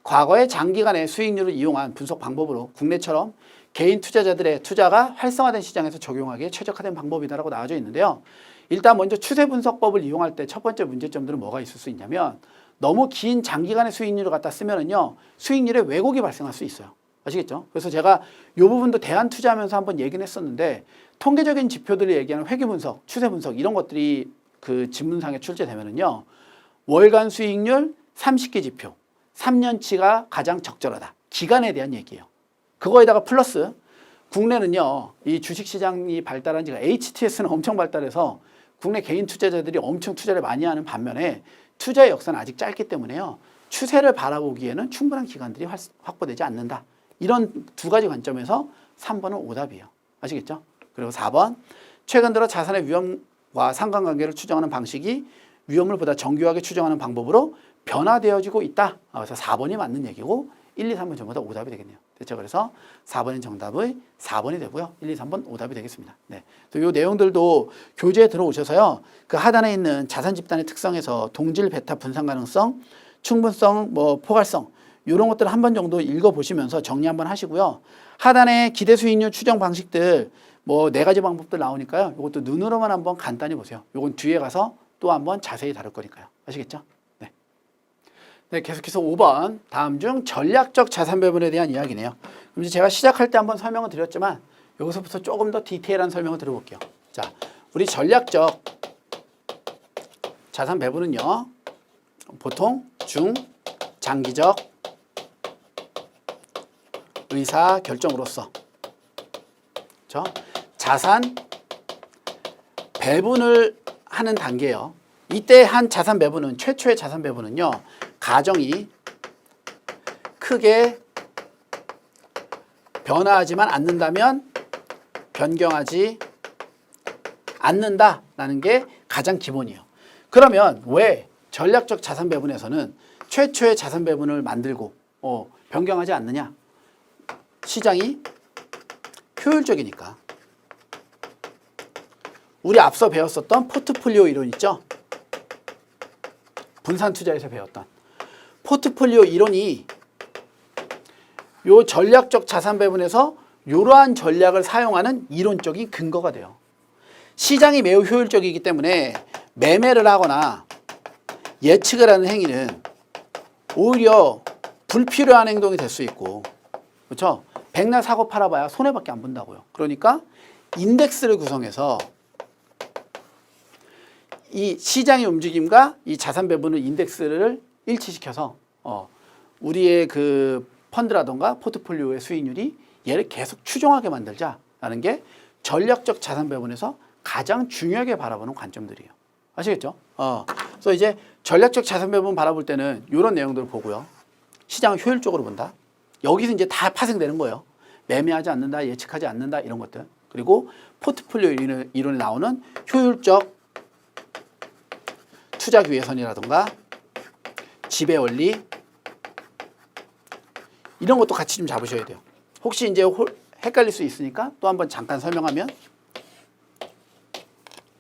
과거의 장기간의 수익률을 이용한 분석 방법으로 국내처럼 개인 투자자들의 투자가 활성화된 시장에서 적용하기에 최적화된 방법이다라고 나와져 있는데요. 일단 먼저 추세 분석법을 이용할 때 첫 번째 문제점들은 뭐가 있을 수 있냐면 너무 긴 장기간의 수익률을 갖다 쓰면은요 수익률에 왜곡이 발생할 수 있어요. 아시겠죠? 그래서 제가 이 부분도 대안 투자하면서 한번 얘기는 했었는데 통계적인 지표들을 얘기하는 회계 분석, 추세 분석 이런 것들이 그 지문상에 출제되면은요 월간 수익률 30개 지표 3년치가 가장 적절하다. 기간에 대한 얘기예요. 그거에다가 플러스 국내는요 이 주식시장이 발달한 지가 HTS는 엄청 발달해서 국내 개인 투자자들이 엄청 투자를 많이 하는 반면에 투자의 역사는 아직 짧기 때문에요 추세를 바라보기에는 충분한 기간들이 확보되지 않는다. 이런 두 가지 관점에서 3번은 오답이에요. 아시겠죠? 그리고 4번 최근 들어 자산의 위험과 상관관계를 추정하는 방식이 위험을 보다 정교하게 추정하는 방법으로 변화되어지고 있다. 그래서 4번이 맞는 얘기고 1, 2, 3번 전부 다 오답이 되겠네요. 됐죠? 그래서 4번이 정답의 4번이 되고요. 1, 2, 3번 오답이 되겠습니다. 네. 이 내용들도 교재에 들어오셔서요. 그 하단에 있는 자산 집단의 특성에서 동질, 베타, 분산 가능성, 충분성, 뭐 포괄성 이런 것들 한 번 정도 읽어보시면서 정리 한번 하시고요. 하단에 기대 수익률 추정 방식들 뭐 4가지 방법들 나오니까요. 이것도 눈으로만 한번 간단히 보세요. 이건 뒤에 가서 또 한번 자세히 다룰 거니까요. 아시겠죠? 네. 네, 계속해서 5번 다음 중 전략적 자산 배분에 대한 이야기네요. 그럼 이제 제가 시작할 때 한번 설명을 드렸지만 여기서부터 조금 더 디테일한 설명을 드려볼게요. 자, 우리 전략적 자산 배분은요. 보통 중, 장기적 의사 결정으로서 자산 배분을 하는 단계예요. 이때 한 자산 배분은 최초의 자산 배분은요. 가정이 크게 변화하지만 않는다면 변경하지 않는다라는 게 가장 기본이에요. 그러면 왜 전략적 자산 배분에서는 최초의 자산 배분을 만들고 변경하지 않느냐? 시장이 효율적이니까. 우리 앞서 배웠었던 포트폴리오 이론 있죠? 분산 투자에서 배웠던 포트폴리오 이론이 요 전략적 자산 배분에서 이러한 전략을 사용하는 이론적인 근거가 돼요. 시장이 매우 효율적이기 때문에 매매를 하거나 예측을 하는 행위는 오히려 불필요한 행동이 될 수 있고, 그렇죠? 백날 사고 팔아봐야 손해밖에 안 본다고요. 그러니까 인덱스를 구성해서 이 시장의 움직임과 이 자산 배분의 인덱스를 일치시켜서 우리의 그 펀드라던가 포트폴리오의 수익률이 얘를 계속 추종하게 만들자라는 게 전략적 자산 배분에서 가장 중요하게 바라보는 관점들이에요. 아시겠죠? 그래서 이제 전략적 자산 배분 바라볼 때는 이런 내용들을 보고요. 시장을 효율적으로 본다. 여기서 이제 다 파생되는 거예요. 매매하지 않는다, 예측하지 않는다 이런 것들. 그리고 포트폴리오 이론에 나오는 효율적 투자 기회선이라든가 지배 원리 이런 것도 같이 좀 잡으셔야 돼요. 혹시 이제 헷갈릴 수 있으니까 또 한번 잠깐 설명하면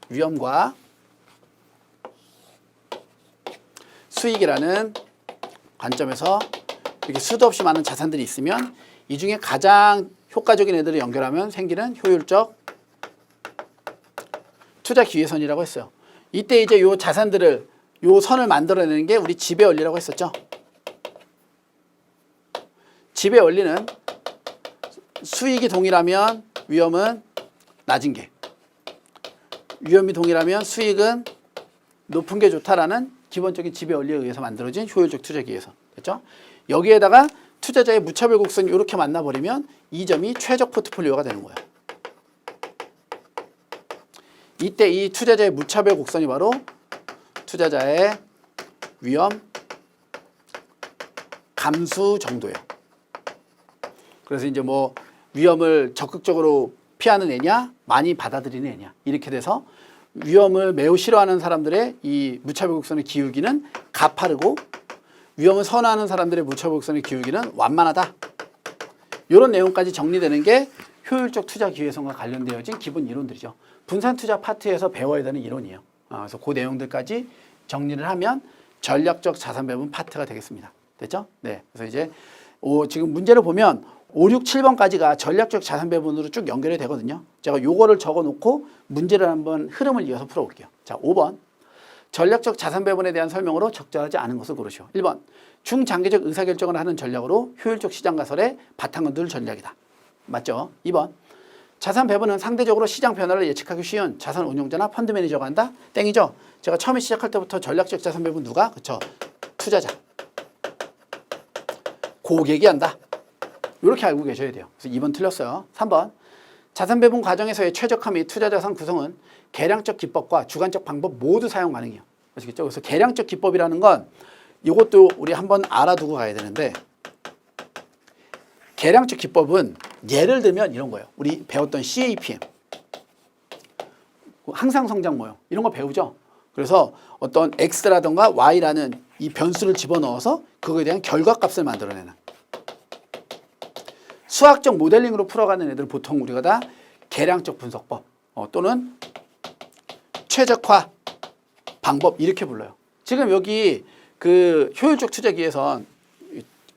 위험과 수익이라는 관점에서 이렇게 수도 없이 많은 자산들이 있으면 이 중에 가장 효과적인 애들을 연결하면 생기는 효율적 투자 기회선이라고 했어요. 이때 이제 요 자산들을 요 선을 만들어내는 게 우리 지배 원리라고 했었죠. 지배 원리는 수익이 동일하면 위험은 낮은 게, 위험이 동일하면 수익은 높은 게 좋다라는 기본적인 지배 원리에 의해서 만들어진 효율적 투자 기회선. 됐죠? 여기에다가 투자자의 무차별 곡선이 이렇게 만나버리면 이 점이 최적 포트폴리오가 되는 거예요. 이때 이 투자자의 무차별 곡선이 바로 투자자의 위험 감수 정도예요. 그래서 이제 뭐 위험을 적극적으로 피하는 애냐, 많이 받아들이는 애냐 이렇게 돼서 위험을 매우 싫어하는 사람들의 이 무차별 곡선의 기울기는 가파르고 위험을 선호하는 사람들의 무차별 곡선의 기울기는 완만하다. 이런 내용까지 정리되는 게 효율적 투자 기회선과 관련되어진 기본 이론들이죠. 분산 투자 파트에서 배워야 되는 이론이에요. 그래서 그 내용들까지 정리를 하면 전략적 자산 배분 파트가 되겠습니다. 됐죠? 네. 그래서 이제 지금 문제를 보면 5, 6, 7번까지가 전략적 자산 배분으로 쭉 연결이 되거든요. 제가 요거를 적어 놓고 문제를 한번 흐름을 이어서 풀어볼게요. 자, 5번. 전략적 자산 배분에 대한 설명으로 적절하지 않은 것을 고르시오. 1번. 중장기적 의사결정을 하는 전략으로 효율적 시장 가설에 바탕을 둘 전략이다. 맞죠? 2번. 자산 배분은 상대적으로 시장 변화를 예측하기 쉬운 자산 운용자나 펀드 매니저가 한다? 땡이죠? 제가 처음에 시작할 때부터 전략적 자산 배분 누가? 그쵸? 투자자. 고객이 한다. 이렇게 알고 계셔야 돼요. 그래서 2번 틀렸어요. 3번. 자산 배분 과정에서의 최적화 및 투자 자산 구성은 계량적 기법과 주관적 방법 모두 사용 가능해요. 아시겠죠? 그래서 계량적 기법이라는 건 이것도 우리 한번 알아두고 가야 되는데, 계량적 기법은 예를 들면 이런 거예요. 우리 배웠던 CAPM, 항상 성장 모형 이런 거 배우죠. 그래서 어떤 X라든가 Y라는 이 변수를 집어넣어서 그거에 대한 결과값을 만들어내는 수학적 모델링으로 풀어가는 애들 보통 우리가 다 계량적 분석법 또는 최적화 방법 이렇게 불러요. 지금 여기 그 효율적 투자 기회선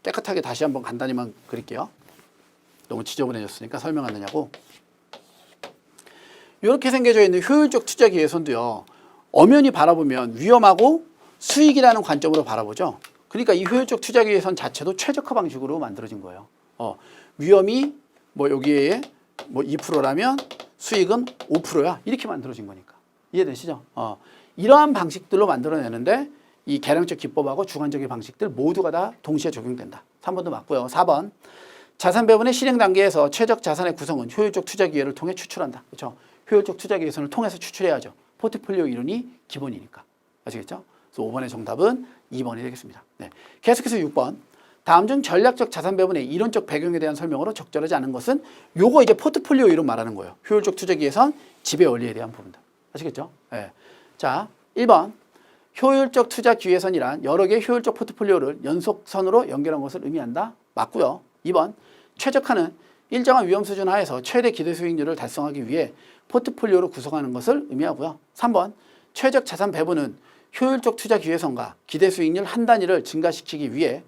깨끗하게 다시 한번 간단히만 그릴게요. 너무 지저분해졌으니까 설명 안 되냐고. 이렇게 생겨져 있는 효율적 투자 기회선도요. 엄연히 바라보면 위험하고 수익이라는 관점으로 바라보죠. 그러니까 이 효율적 투자 기회선 자체도 최적화 방식으로 만들어진 거예요. 위험이 뭐 여기에 뭐 2%라면 수익은 5%야. 이렇게 만들어진 거니까. 이해되시죠? 이러한 방식들로 만들어내는데 이 계량적 기법하고 주관적인 방식들 모두가 다 동시에 적용된다. 3번도 맞고요. 4번. 자산 배분의 실행 단계에서 최적 자산의 구성은 효율적 투자 기회를 통해 추출한다. 그렇죠? 효율적 투자 기회선을 통해서 추출해야죠. 포트폴리오 이론이 기본이니까. 아시겠죠? 그래서 5번의 정답은 2번이 되겠습니다. 네. 계속해서 6번. 다음 중 전략적 자산 배분의 이론적 배경에 대한 설명으로 적절하지 않은 것은 요거 이제 포트폴리오 이론 말하는 거예요. 효율적 투자 기회선, 지배 원리에 대한 부분들. 아시겠죠? 네. 자, 1번. 효율적 투자 기회선이란 여러 개의 효율적 포트폴리오를 연속선으로 연결한 것을 의미한다. 맞고요. 2번. 최적화는 일정한 위험 수준 하에서 최대 기대 수익률을 달성하기 위해 포트폴리오를 구성하는 것을 의미하고요. 3번. 최적 자산 배분은 효율적 투자 기회선과 기대 수익률 한 단위를 증가시키기 위해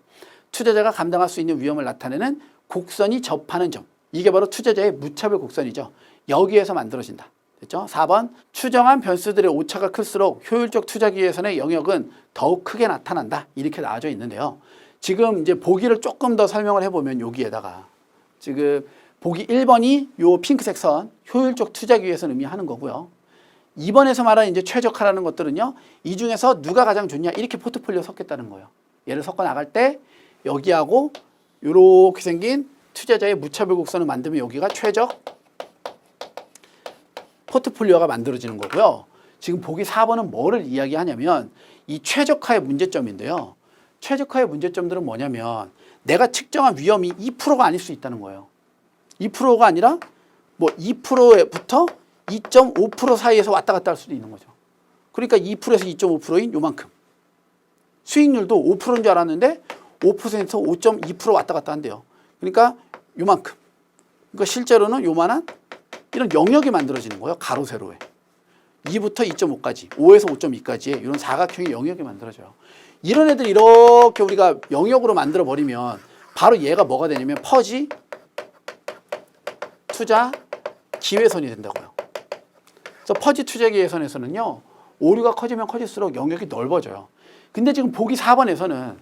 투자자가 감당할 수 있는 위험을 나타내는 곡선이 접하는 점, 이게 바로 투자자의 무차별 곡선이죠. 여기에서 만들어진다. 됐죠? 4번 추정한 변수들의 오차가 클수록 효율적 투자 기회선의 영역은 더욱 크게 나타난다. 이렇게 나와져 있는데요. 지금 이제 보기를 조금 더 설명을 해보면 여기에다가 지금 보기 1번이 요 핑크색 선 효율적 투자 기회선 의미하는 거고요. 2번에서 말하는 이제 최적화라는 것들은요. 이 중에서 누가 가장 좋냐 이렇게 포트폴리오 섞겠다는 거예요. 얘를 섞어 나갈 때 여기하고 이렇게 생긴 투자자의 무차별 곡선을 만들면 여기가 최적 포트폴리오가 만들어지는 거고요. 지금 보기 4번은 뭐를 이야기하냐면 이 최적화의 문제점인데요. 최적화의 문제점들은 뭐냐면 내가 측정한 위험이 2%가 아닐 수 있다는 거예요. 2%가 아니라 뭐 2%부터 2.5% 사이에서 왔다 갔다 할 수도 있는 거죠. 그러니까 2%에서 2.5%인 요만큼. 수익률도 5%인 줄 알았는데 5%에서 5.2% 왔다 갔다 한대요. 그러니까 요만큼. 그러니까 실제로는 요만한 이런 영역이 만들어지는 거예요. 가로 세로에. 2부터 2.5까지, 5에서 5.2까지의 이런 사각형의 영역이 만들어져요. 이런 애들 이렇게 우리가 영역으로 만들어 버리면 바로 얘가 뭐가 되냐면 퍼지 투자 기회선이 된다고요. 그래서 퍼지 투자 기회선에서는요. 오류가 커지면 커질수록 영역이 넓어져요. 근데 지금 보기 4번에서는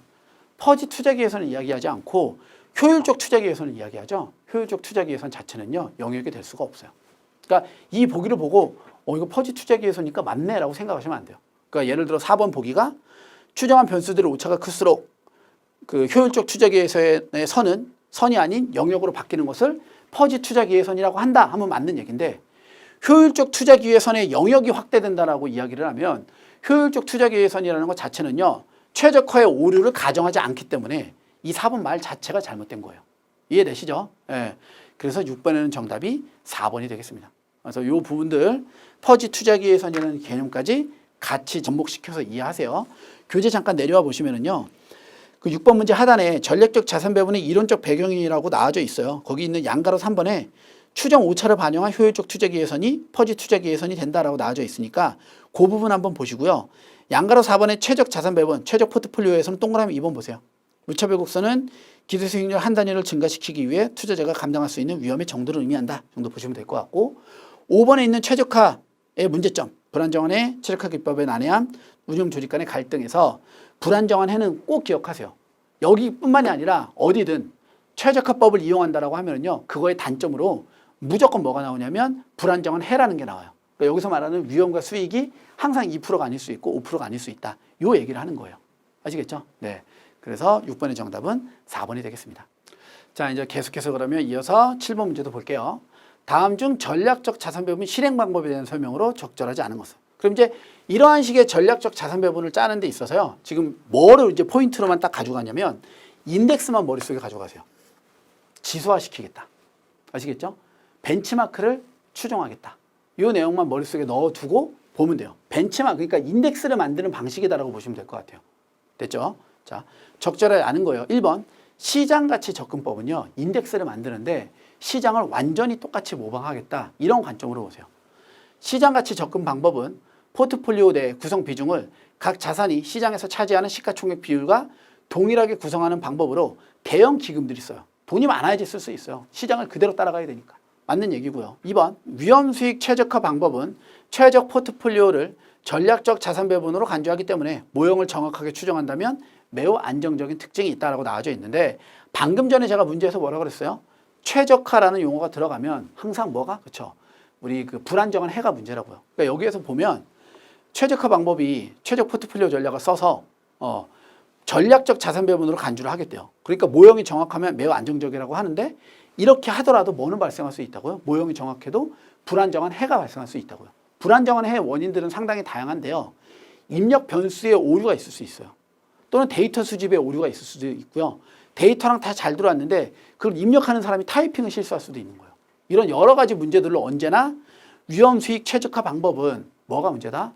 퍼지 투자 기회선을 이야기하지 않고 효율적 투자 기회선을 이야기하죠. 효율적 투자 기회선 자체는요. 영역이 될 수가 없어요. 그러니까 이 보기를 보고 이거 퍼지 투자 기회선이니까 맞네 라고 생각하시면 안 돼요. 그러니까 예를 들어 4번 보기가 추정한 변수들의 오차가 클수록 그 효율적 투자 기회선의 선이 아닌 영역으로 바뀌는 것을 퍼지 투자 기회선이라고 한다 하면 맞는 얘기인데 효율적 투자 기회선의 영역이 확대된다라고 이야기를 하면 효율적 투자 기회선이라는 것 자체는요. 최적화의 오류를 가정하지 않기 때문에 이 4번 말 자체가 잘못된 거예요. 이해되시죠? 예. 그래서 6번에는 정답이 4번이 되겠습니다. 그래서 이 부분들 퍼지 투자 기회선이라는 개념까지 같이 접목시켜서 이해하세요. 교재 잠깐 내려와 보시면은요. 그 6번 문제 하단에 전략적 자산 배분의 이론적 배경이라고 나와져 있어요. 거기 있는 양가로 3번에 추정 오차를 반영한 효율적 투자 기회선이 퍼지 투자 기회선이 된다라고 나와져 있으니까 그 부분 한번 보시고요. 양가로 4번에 최적 자산 배분, 최적 포트폴리오에서는 동그라미 2번 보세요. 무차별 곡선은 기대 수익률 한 단위를 증가시키기 위해 투자자가 감당할 수 있는 위험의 정도를 의미한다 정도 보시면 될 것 같고 5번에 있는 최적화의 문제점, 불안정한 해, 최적화 기법의 난해함, 운영 조직 간의 갈등에서 불안정한 해는 꼭 기억하세요. 여기뿐만이 아니라 어디든 최적화법을 이용한다라고 하면요, 그거의 단점으로 무조건 뭐가 나오냐면 불안정한 해라는 게 나와요. 그러니까 여기서 말하는 위험과 수익이 항상 2%가 아닐 수 있고 5%가 아닐 수 있다. 요 얘기를 하는 거예요. 아시겠죠? 네. 그래서 6번의 정답은 4번이 되겠습니다. 자, 이제 계속해서 그러면 이어서 7번 문제도 볼게요. 다음 중 전략적 자산 배분 실행 방법에 대한 설명으로 적절하지 않은 것은. 그럼 이제 이러한 식의 전략적 자산 배분을 짜는 데 있어서요. 지금 뭐를 이제 포인트로만 딱 가져가냐면 인덱스만 머릿속에 가져가세요. 지수화 시키겠다. 아시겠죠? 벤치마크를 추정하겠다. 이 내용만 머릿속에 넣어두고 보면 돼요. 벤치마크, 그러니까 인덱스를 만드는 방식이다라고 보시면 될 것 같아요. 됐죠? 자, 적절하지 않은 거예요. 1번 시장가치 접근법은요. 인덱스를 만드는데 시장을 완전히 똑같이 모방하겠다. 이런 관점으로 보세요. 시장가치 접근 방법은 포트폴리오 내 구성 비중을 각 자산이 시장에서 차지하는 시가총액 비율과 동일하게 구성하는 방법으로 대형 기금들이 써요. 돈이 많아야지 쓸 수 있어요. 시장을 그대로 따라가야 되니까. 맞는 얘기고요. 2번 위험수익 최적화 방법은 최적 포트폴리오를 전략적 자산 배분으로 간주하기 때문에 모형을 정확하게 추정한다면 매우 안정적인 특징이 있다고 나와져 있는데 방금 전에 제가 문제에서 뭐라고 그랬어요? 최적화라는 용어가 들어가면 항상 뭐가? 그렇죠. 우리 그 불안정한 해가 문제라고요. 그러니까 여기에서 보면 최적화 방법이 최적 포트폴리오 전략을 써서 전략적 자산 배분으로 간주를 하겠대요. 그러니까 모형이 정확하면 매우 안정적이라고 하는데 이렇게 하더라도 뭐는 발생할 수 있다고요? 모형이 정확해도 불안정한 해가 발생할 수 있다고요. 불안정한 해의 원인들은 상당히 다양한데요. 입력 변수의 오류가 있을 수 있어요. 또는 데이터 수집에 오류가 있을 수도 있고요. 데이터랑 다 잘 들어왔는데 그걸 입력하는 사람이 타이핑을 실수할 수도 있는 거예요. 이런 여러 가지 문제들로 언제나 위험 수익 최적화 방법은 뭐가 문제다?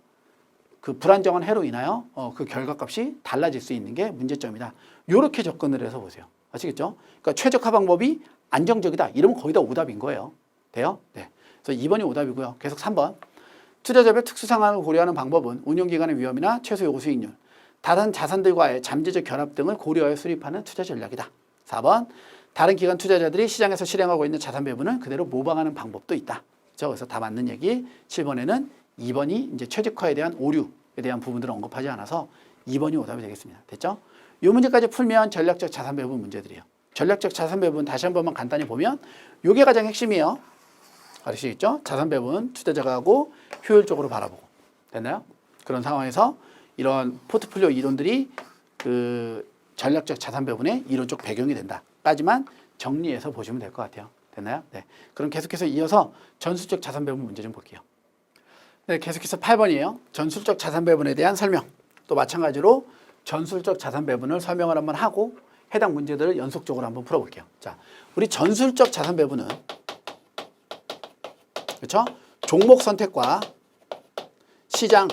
그 불안정한 해로 인하여 그 결과값이 달라질 수 있는 게 문제점이다. 이렇게 접근을 해서 보세요. 아시겠죠? 그러니까 최적화 방법이 안정적이다. 이러면 거의 다 오답인 거예요. 돼요? 네. 그래서 2번이 오답이고요. 계속 3번. 투자자별 특수 상황을 고려하는 방법은 운용기간의 위험이나 최소 요구 수익률, 다른 자산들과의 잠재적 결합 등을 고려하여 수립하는 투자 전략이다. 4번. 다른 기관 투자자들이 시장에서 실행하고 있는 자산 배분을 그대로 모방하는 방법도 있다. 그렇죠? 그래서 다 맞는 얘기. 7번에는 2번이 이제 최적화에 대한 오류에 대한 부분들을 언급하지 않아서 2번이 오답이 되겠습니다. 됐죠? 이 문제까지 풀면 전략적 자산 배분 문제들이에요. 전략적 자산 배분 다시 한 번만 간단히 보면 이게 가장 핵심이에요. 아시겠죠? 자산 배분 투자자가 하고 효율적으로 바라보고. 됐나요? 그런 상황에서 이런 포트폴리오 이론들이 그 전략적 자산 배분의 이론적 배경이 된다까지만 정리해서 보시면 될 것 같아요. 됐나요? 네. 그럼 계속해서 이어서 전술적 자산 배분 문제 좀 볼게요. 네, 계속해서 8번이에요. 전술적 자산 배분에 대한 설명. 또 마찬가지로 전술적 자산 배분을 설명을 한번 하고 해당 문제들을 연속적으로 한번 풀어볼게요. 자, 우리 전술적 자산 배분은 그렇죠? 종목 선택과 시장,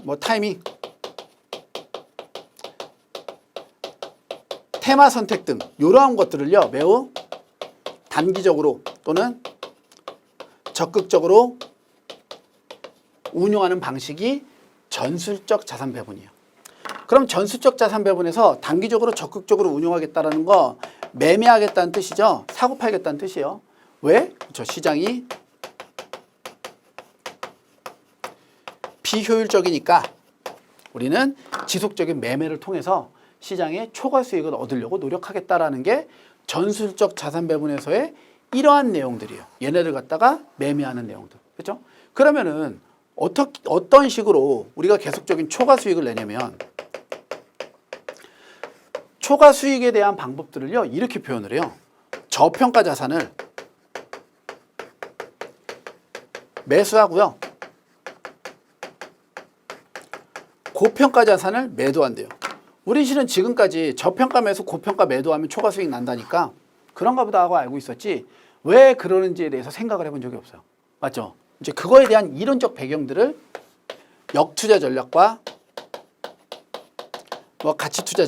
뭐 타이밍, 테마 선택 등 이러한 것들을요 매우 단기적으로 또는 적극적으로 운용하는 방식이 전술적 자산 배분이에요. 그럼 전술적 자산 배분에서 단기적으로 적극적으로 운용하겠다라는 거 매매하겠다는 뜻이죠. 사고 팔겠다는 뜻이에요. 왜? 그렇죠. 시장이 비효율적이니까 우리는 지속적인 매매를 통해서 시장의 초과 수익을 얻으려고 노력하겠다라는 게 전술적 자산 배분에서의 이러한 내용들이에요. 얘네들 갖다가 매매하는 내용들. 그렇죠? 그러면은 어떤 식으로 우리가 계속적인 초과 수익을 내냐면 초과 수익에 대한 방법들을요 이렇게 표현을 해요. 저평가 자산을 매수하고요. 고평가 자산을 매도한대요. 우리 실은 지금까지 저평가 매수, 고평가 매도하면 초과 수익 난다니까 그런가 보다 하고 알고 있었지 왜 그러는지에 대해서 생각을 해본 적이 없어요. 맞죠? 이제 그거에 대한 이론적 배경들을 역투자 전략과 뭐 가치 투자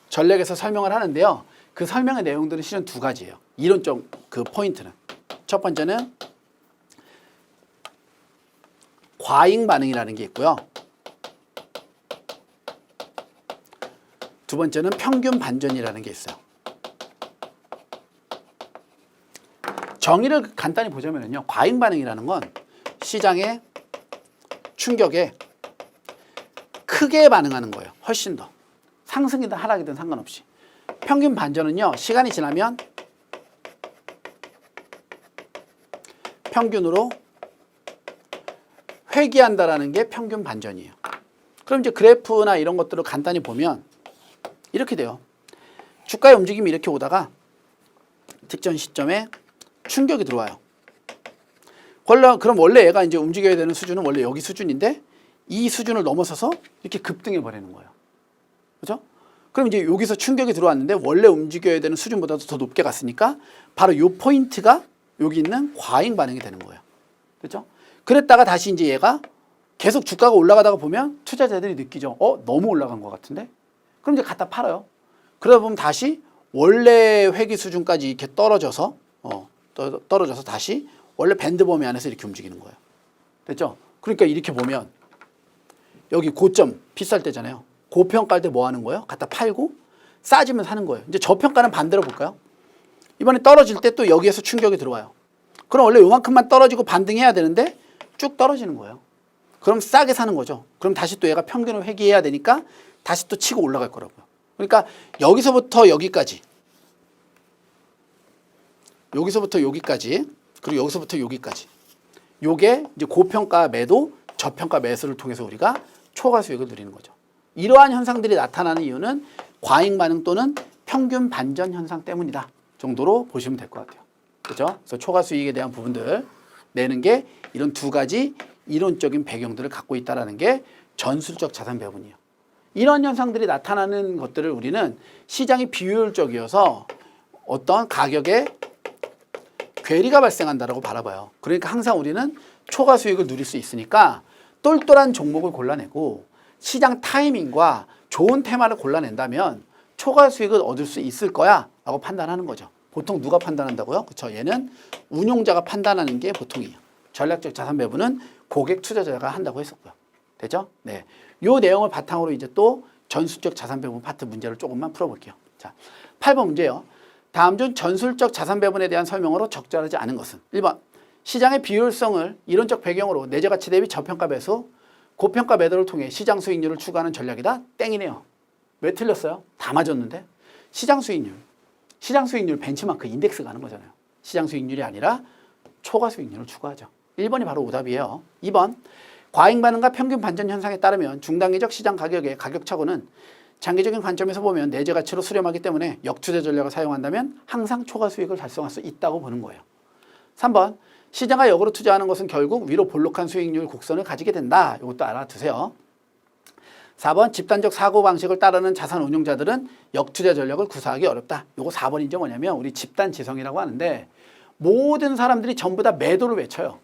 전략에서 설명을 하는데요. 그 설명의 내용들은 실은 두 가지예요. 이론적 그 포인트는. 첫 번째는 과잉 반응이라는 게 있고요. 두 번째는 평균 반전이라는 게 있어요. 정의를 간단히 보자면요. 과잉 반응이라는 건 시장의 충격에 크게 반응하는 거예요. 훨씬 더. 상승이든 하락이든 상관없이. 평균 반전은요. 시간이 지나면 평균으로 회귀한다라는 게 평균 반전이에요. 그럼 이제 그래프나 이런 것들을 간단히 보면 이렇게 돼요. 주가의 움직임이 이렇게 오다가 특정 시점에 충격이 들어와요. 그럼 원래 얘가 이제 움직여야 되는 수준은 원래 여기 수준인데 이 수준을 넘어서서 이렇게 급등해 버리는 거예요. 그렇죠? 그럼 이제 여기서 충격이 들어왔는데 원래 움직여야 되는 수준보다도 더 높게 갔으니까 바로 이 포인트가 여기 있는 과잉 반응이 되는 거예요. 그렇죠? 그랬다가 다시 이제 얘가 계속 주가가 올라가다가 보면 투자자들이 느끼죠. 너무 올라간 것 같은데? 그럼 이제 갖다 팔아요. 그러다 보면 다시 원래 회귀 수준까지 이렇게 떨어져서 다시 원래 밴드 범위 안에서 이렇게 움직이는 거예요. 됐죠? 그러니까 이렇게 보면 여기 고점 비쌀 때잖아요. 고평가할 때 뭐 하는 거예요? 갖다 팔고 싸지면 사는 거예요. 이제 저평가는 반대로 볼까요? 이번에 떨어질 때 또 여기에서 충격이 들어와요. 그럼 원래 요만큼만 떨어지고 반등해야 되는데 쭉 떨어지는 거예요. 그럼 싸게 사는 거죠. 그럼 다시 또 얘가 평균을 회귀해야 되니까 다시 또 치고 올라갈 거라고요. 그러니까 여기서부터 여기까지 그리고 여기서부터 여기까지 요게 이제 고평가 매도, 저평가 매수를 통해서 우리가 초과 수익을 누리는 거죠. 이러한 현상들이 나타나는 이유는 과잉 반응 또는 평균 반전 현상 때문이다 정도로 보시면 될 것 같아요. 그렇죠? 그래서 초과 수익에 대한 부분들 내는 게 이런 두 가지 이론적인 배경들을 갖고 있다는 게 전술적 자산 배분이에요. 이런 현상들이 나타나는 것들을 우리는 시장이 비효율적이어서 어떤 가격에 괴리가 발생한다라고 바라봐요. 그러니까 항상 우리는 초과 수익을 누릴 수 있으니까 똘똘한 종목을 골라내고 시장 타이밍과 좋은 테마를 골라낸다면 초과 수익을 얻을 수 있을 거야 라고 판단하는 거죠. 보통 누가 판단한다고요? 그렇죠. 얘는 운용자가 판단하는 게 보통이에요. 전략적 자산 배분은 고객 투자자가 한다고 했었고요. 되죠? 네. 요 내용을 바탕으로 이제 또 전술적 자산 배분 파트 문제를 조금만 풀어볼게요. 자, 8번 문제요. 다음 중 전술적 자산 배분에 대한 설명으로 적절하지 않은 것은 1번 시장의 비효율성을 이론적 배경으로 내재가치 대비 저평가 매수, 고평가 매도를 통해 시장 수익률을 추구하는 전략이다. 땡이네요. 왜 틀렸어요? 다 맞았는데. 시장 수익률 벤치마크 인덱스 가는 거잖아요. 시장 수익률이 아니라 초과 수익률을 추구하죠. 1번이 바로 오답이에요. 2번 과잉 반응과 평균 반전 현상에 따르면 중단기적 시장 가격의 가격 착오는 장기적인 관점에서 보면 내재 가치로 수렴하기 때문에 역투자 전략을 사용한다면 항상 초과 수익을 달성할 수 있다고 보는 거예요. 3번 시장과 역으로 투자하는 것은 결국 위로 볼록한 수익률 곡선을 가지게 된다. 이것도 알아두세요. 4번 집단적 사고방식을 따르는 자산 운용자들은 역투자 전략을 구사하기 어렵다. 이거 4번이죠. 뭐냐면 우리 집단지성이라고 하는데 모든 사람들이 전부 다 매도를 외쳐요.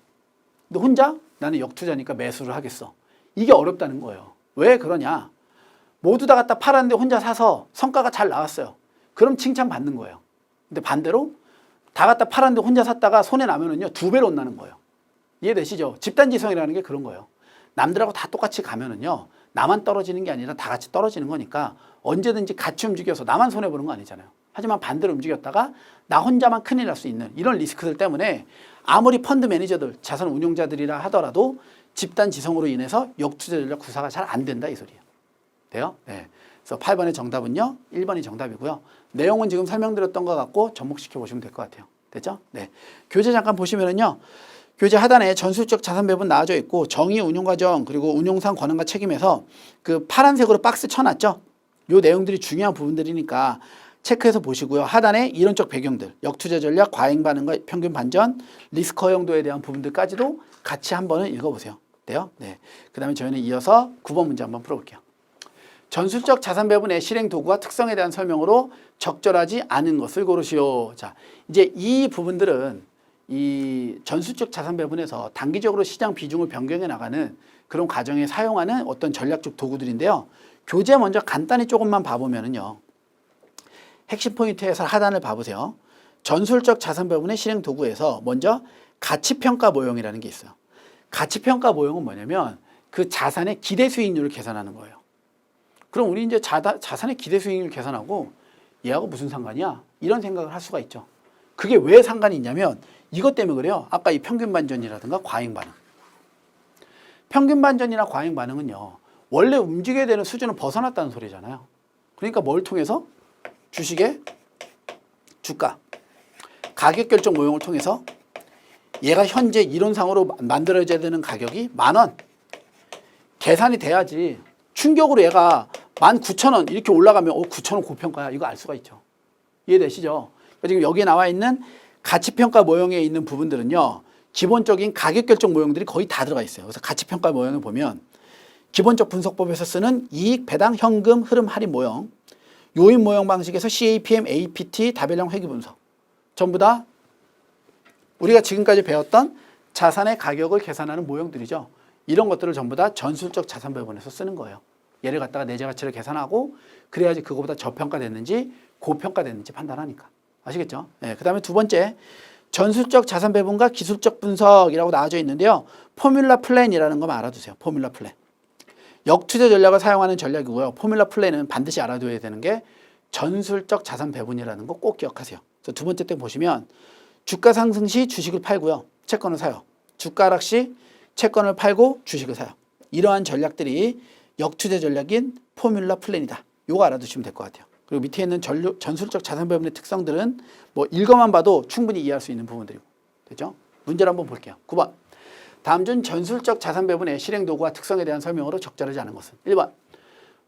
근데 혼자 나는 역투자니까 매수를 하겠어. 이게 어렵다는 거예요. 왜 그러냐. 모두 다 갖다 팔았는데 혼자 사서 성과가 잘 나왔어요. 그럼 칭찬받는 거예요. 근데 반대로 다 갖다 팔았는데 혼자 샀다가 손해 나면은요 2배로 혼나는 거예요. 이해되시죠? 집단지성이라는 게 그런 거예요. 남들하고 다 똑같이 가면은요 나만 떨어지는 게 아니라 다 같이 떨어지는 거니까 언제든지 같이 움직여서 나만 손해보는 거 아니잖아요. 하지만 반대로 움직였다가 나 혼자만 큰일 날 수 있는 이런 리스크들 때문에 아무리 펀드 매니저들, 자산 운용자들이라 하더라도 집단지성으로 인해서 역투자 전략 구사가 잘 안 된다 이 소리예요. 돼요? 네. 그래서 8번의 정답은요. 1번이 정답이고요. 내용은 지금 설명드렸던 것 같고 접목시켜 보시면 될 것 같아요. 됐죠? 네. 교재 잠깐 보시면은요. 교재 하단에 전술적 자산 배분 나와져 있고 정의 운용 과정 그리고 운용상 권한과 책임에서 그 파란색으로 박스 쳐놨죠. 요 내용들이 중요한 부분들이니까 체크해서 보시고요. 하단에 이론적 배경들, 역투자 전략, 과잉 반응과 평균 반전, 리스크 허용도에 대한 부분들까지도 같이 한번은 읽어보세요. 돼요? 네. 그 다음에 저희는 이어서 9번 문제 한번 풀어볼게요. 전술적 자산 배분의 실행 도구와 특성에 대한 설명으로 적절하지 않은 것을 고르시오. 자, 이제 이 부분들은 이 전술적 자산 배분에서 단기적으로 시장 비중을 변경해 나가는 그런 과정에 사용하는 어떤 전략적 도구들인데요. 교재 먼저 간단히 조금만 봐보면은요. 핵심 포인트에서 하단을 봐보세요. 전술적 자산 배분의 실행 도구에서 먼저 가치평가 모형이라는 게 있어요. 가치평가 모형은 뭐냐면 그 자산의 기대 수익률을 계산하는 거예요. 그럼 우리 이제 자산의 기대 수익률 계산하고 얘하고 무슨 상관이야? 이런 생각을 할 수가 있죠. 그게 왜 상관이 있냐면 이것 때문에 그래요. 아까 이 평균 반전이라든가 과잉 반응. 평균 반전이나 과잉 반응은요. 원래 움직여야 되는 수준을 벗어났다는 소리잖아요. 그러니까 뭘 통해서? 주식의 주가, 가격 결정 모형을 통해서 얘가 현재 이론상으로 만들어져야 되는 가격이 10,000원. 계산이 돼야지. 충격으로 얘가 19,000원 이렇게 올라가면 9,000원 고평가야. 이거 알 수가 있죠. 이해되시죠? 그러니까 지금 여기에 나와 있는 가치평가 모형에 있는 부분들은요. 기본적인 가격 결정 모형들이 거의 다 들어가 있어요. 그래서 가치평가 모형을 보면 기본적 분석법에서 쓰는 이익, 배당, 현금, 흐름, 할인 모형, 요인 모형 방식에서 CAPM, APT, 다별량 회귀 분석 전부 다 우리가 지금까지 배웠던 자산의 가격을 계산하는 모형들이죠. 이런 것들을 전부 다 전술적 자산 배분에서 쓰는 거예요. 얘를 갖다가 내재 가치를 계산하고 그래야지 그거보다 저평가됐는지 고평가됐는지 판단하니까. 아시겠죠? 네, 그 다음에 두 번째 전술적 자산 배분과 기술적 분석이라고 나와져 있는데요. 포뮬라 플랜이라는 것만 알아두세요. 포뮬라 플랜. 역투자 전략을 사용하는 전략이고요. 포뮬라 플랜은 반드시 알아둬야 되는 게 전술적 자산 배분이라는 거 꼭 기억하세요. 그래서 두 번째 때 보시면 주가 상승 시 주식을 팔고요. 채권을 사요. 주가 하락 시 채권을 팔고 주식을 사요. 이러한 전략들이 역투자 전략인 포뮬라 플랜이다. 요거 알아두시면 될 것 같아요. 그리고 밑에 있는 전술적 자산 배분의 특성들은 뭐 읽어만 봐도 충분히 이해할 수 있는 부분들이고. 됐죠? 문제를 한번 볼게요. 9번. 다음 중 전술적 자산 배분의 실행 도구와 특성에 대한 설명으로 적절하지 않은 것은 1번.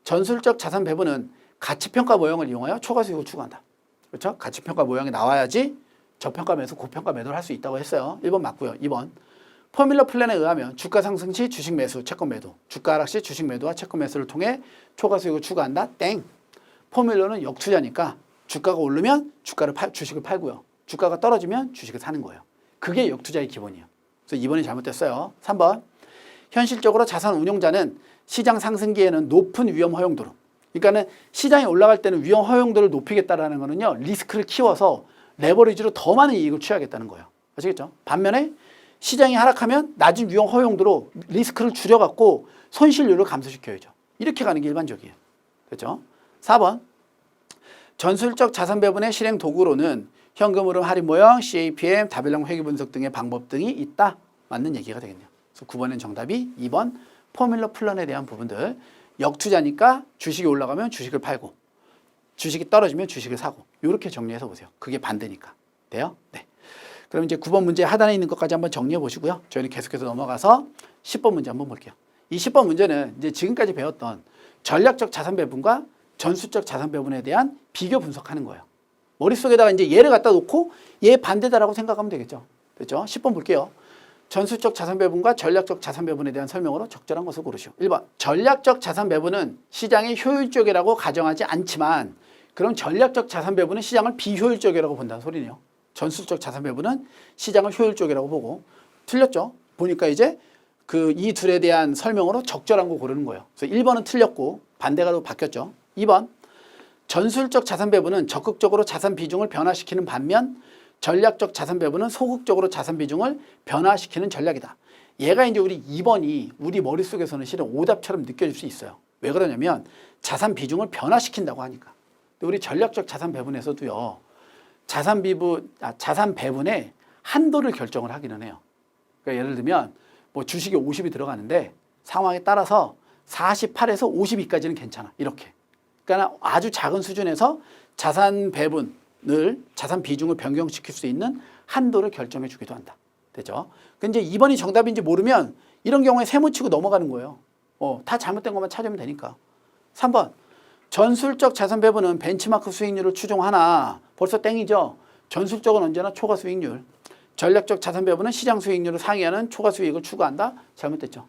전술적 자산 배분은 가치평가 모형을 이용하여 초과 수익을 추구한다. 그렇죠? 가치평가 모형이 나와야지 저평가 매수, 고평가 매도를 할 수 있다고 했어요. 1번 맞고요. 2번. 포뮬러 플랜에 의하면 주가 상승 시 주식 매수, 채권 매도, 주가 하락 시 주식 매도와 채권 매수를 통해 초과 수익을 추구한다. 땡. 포뮬러는 역투자니까 주가가 오르면 주식을 팔고요. 주가가 떨어지면 주식을 사는 거예요. 그게 역투자의 기본이에요. 그래서 2번이 잘못됐어요. 3번. 현실적으로 자산 운용자는 시장 상승기에는 높은 위험 허용도로. 그러니까는 시장이 올라갈 때는 위험 허용도를 높이겠다라는 거는요. 리스크를 키워서 레버리지로 더 많은 이익을 취하겠다는 거예요. 아시겠죠? 반면에 시장이 하락하면 낮은 위험 허용도로 리스크를 줄여갖고 손실률을 감소시켜야죠. 이렇게 가는 게 일반적이에요. 됐죠? 4번. 전술적 자산 배분의 실행 도구로는 현금 흐름 할인 모형, CAPM, 다별량 회계 분석 등의 방법 등이 있다. 맞는 얘기가 되겠네요. 그래서 9번은 정답이 2번 포뮬러 플랜에 대한 부분들. 역투자니까 주식이 올라가면 주식을 팔고 주식이 떨어지면 주식을 사고 이렇게 정리해서 보세요. 그게 반대니까. 돼요? 네. 그럼 이제 9번 문제 하단에 있는 것까지 한번 정리해 보시고요. 저희는 계속해서 넘어가서 10번 문제 한번 볼게요. 이 10번 문제는 이제 지금까지 배웠던 전략적 자산 배분과 전술적 자산 배분에 대한 비교 분석하는 거예요. 머릿속에다가 이제 얘를 갖다 놓고 얘 반대다라고 생각하면 되겠죠. 됐죠? 10번 볼게요. 전술적 자산 배분과 전략적 자산 배분에 대한 설명으로 적절한 것을 고르시오. 1번. 전략적 자산 배분은 시장이 효율적이라고 가정하지 않지만 그럼 전략적 자산 배분은 시장을 비효율적이라고 본다는 소리네요. 전술적 자산 배분은 시장을 효율적이라고 보고 틀렸죠. 보니까 이제 이 둘에 대한 설명으로 적절한 거 고르는 거예요. 그래서 1번은 틀렸고 반대가 또 바뀌었죠. 2번. 전술적 자산 배분은 적극적으로 자산 비중을 변화시키는 반면 전략적 자산 배분은 소극적으로 자산 비중을 변화시키는 전략이다. 얘가 이제 우리 2번이 우리 머릿속에서는 실은 오답처럼 느껴질 수 있어요. 왜 그러냐면 자산 비중을 변화시킨다고 하니까. 근데 우리 전략적 자산 배분에서도요. 자산 배분의 한도를 결정을 하기는 해요. 그러니까 예를 들면 뭐 주식에 50이 들어가는데 상황에 따라서 48에서 52까지는 괜찮아. 이렇게. 그러니까 아주 작은 수준에서 자산 배분을 자산 비중을 변경시킬 수 있는 한도를 결정해 주기도 한다. 되죠? 근데 이제 2번이 정답인지 모르면 이런 경우에 세모치고 넘어가는 거예요. 다 잘못된 것만 찾으면 되니까. 3번. 전술적 자산 배분은 벤치마크 수익률을 추종하나 벌써 땡이죠. 전술적은 언제나 초과 수익률. 전략적 자산 배분은 시장 수익률을 상회하는 초과 수익을 추구한다. 잘못됐죠.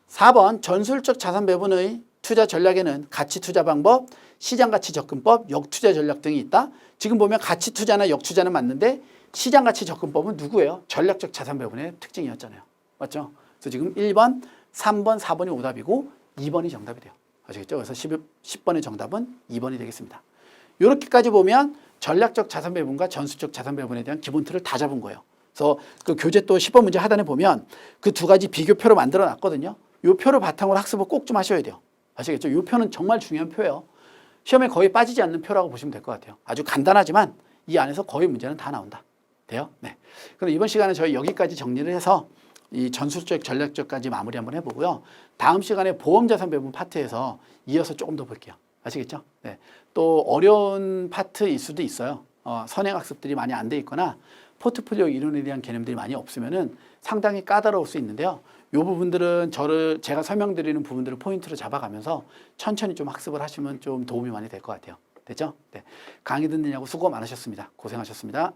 4번. 전술적 자산 배분의 투자 전략에는 가치 투자 방법, 시장 가치 접근법, 역투자 전략 등이 있다. 지금 보면 가치 투자나 역투자는 맞는데 시장 가치 접근법은 누구예요? 전략적 자산 배분의 특징이었잖아요. 맞죠? 그래서 지금 1번, 3번, 4번이 오답이고 2번이 정답이 돼요. 아시겠죠? 그래서 10번의 정답은 2번이 되겠습니다. 이렇게까지 보면 전략적 자산 배분과 전술적 자산 배분에 대한 기본 틀을 다 잡은 거예요. 그래서 그 교재 또 10번 문제 하단에 보면 그 두 가지 비교표로 만들어 놨거든요. 이 표를 바탕으로 학습을 꼭 좀 하셔야 돼요. 아시겠죠? 이 표는 정말 중요한 표예요. 시험에 거의 빠지지 않는 표라고 보시면 될 것 같아요. 아주 간단하지만 이 안에서 거의 문제는 다 나온다. 돼요? 네. 그럼 이번 시간에 저희 여기까지 정리를 해서 이 전술적, 전략적까지 마무리 한번 해보고요. 다음 시간에 보험자산 배분 파트에서 이어서 조금 더 볼게요. 아시겠죠? 네. 또 어려운 파트일 수도 있어요. 선행학습들이 많이 안 돼 있거나 포트폴리오 이론에 대한 개념들이 많이 없으면은 상당히 까다로울 수 있는데요. 이 부분들은 제가 설명드리는 부분들을 포인트로 잡아가면서 천천히 좀 학습을 하시면 좀 도움이 많이 될 것 같아요. 됐죠? 네. 강의 듣느냐고 수고 많으셨습니다. 고생하셨습니다.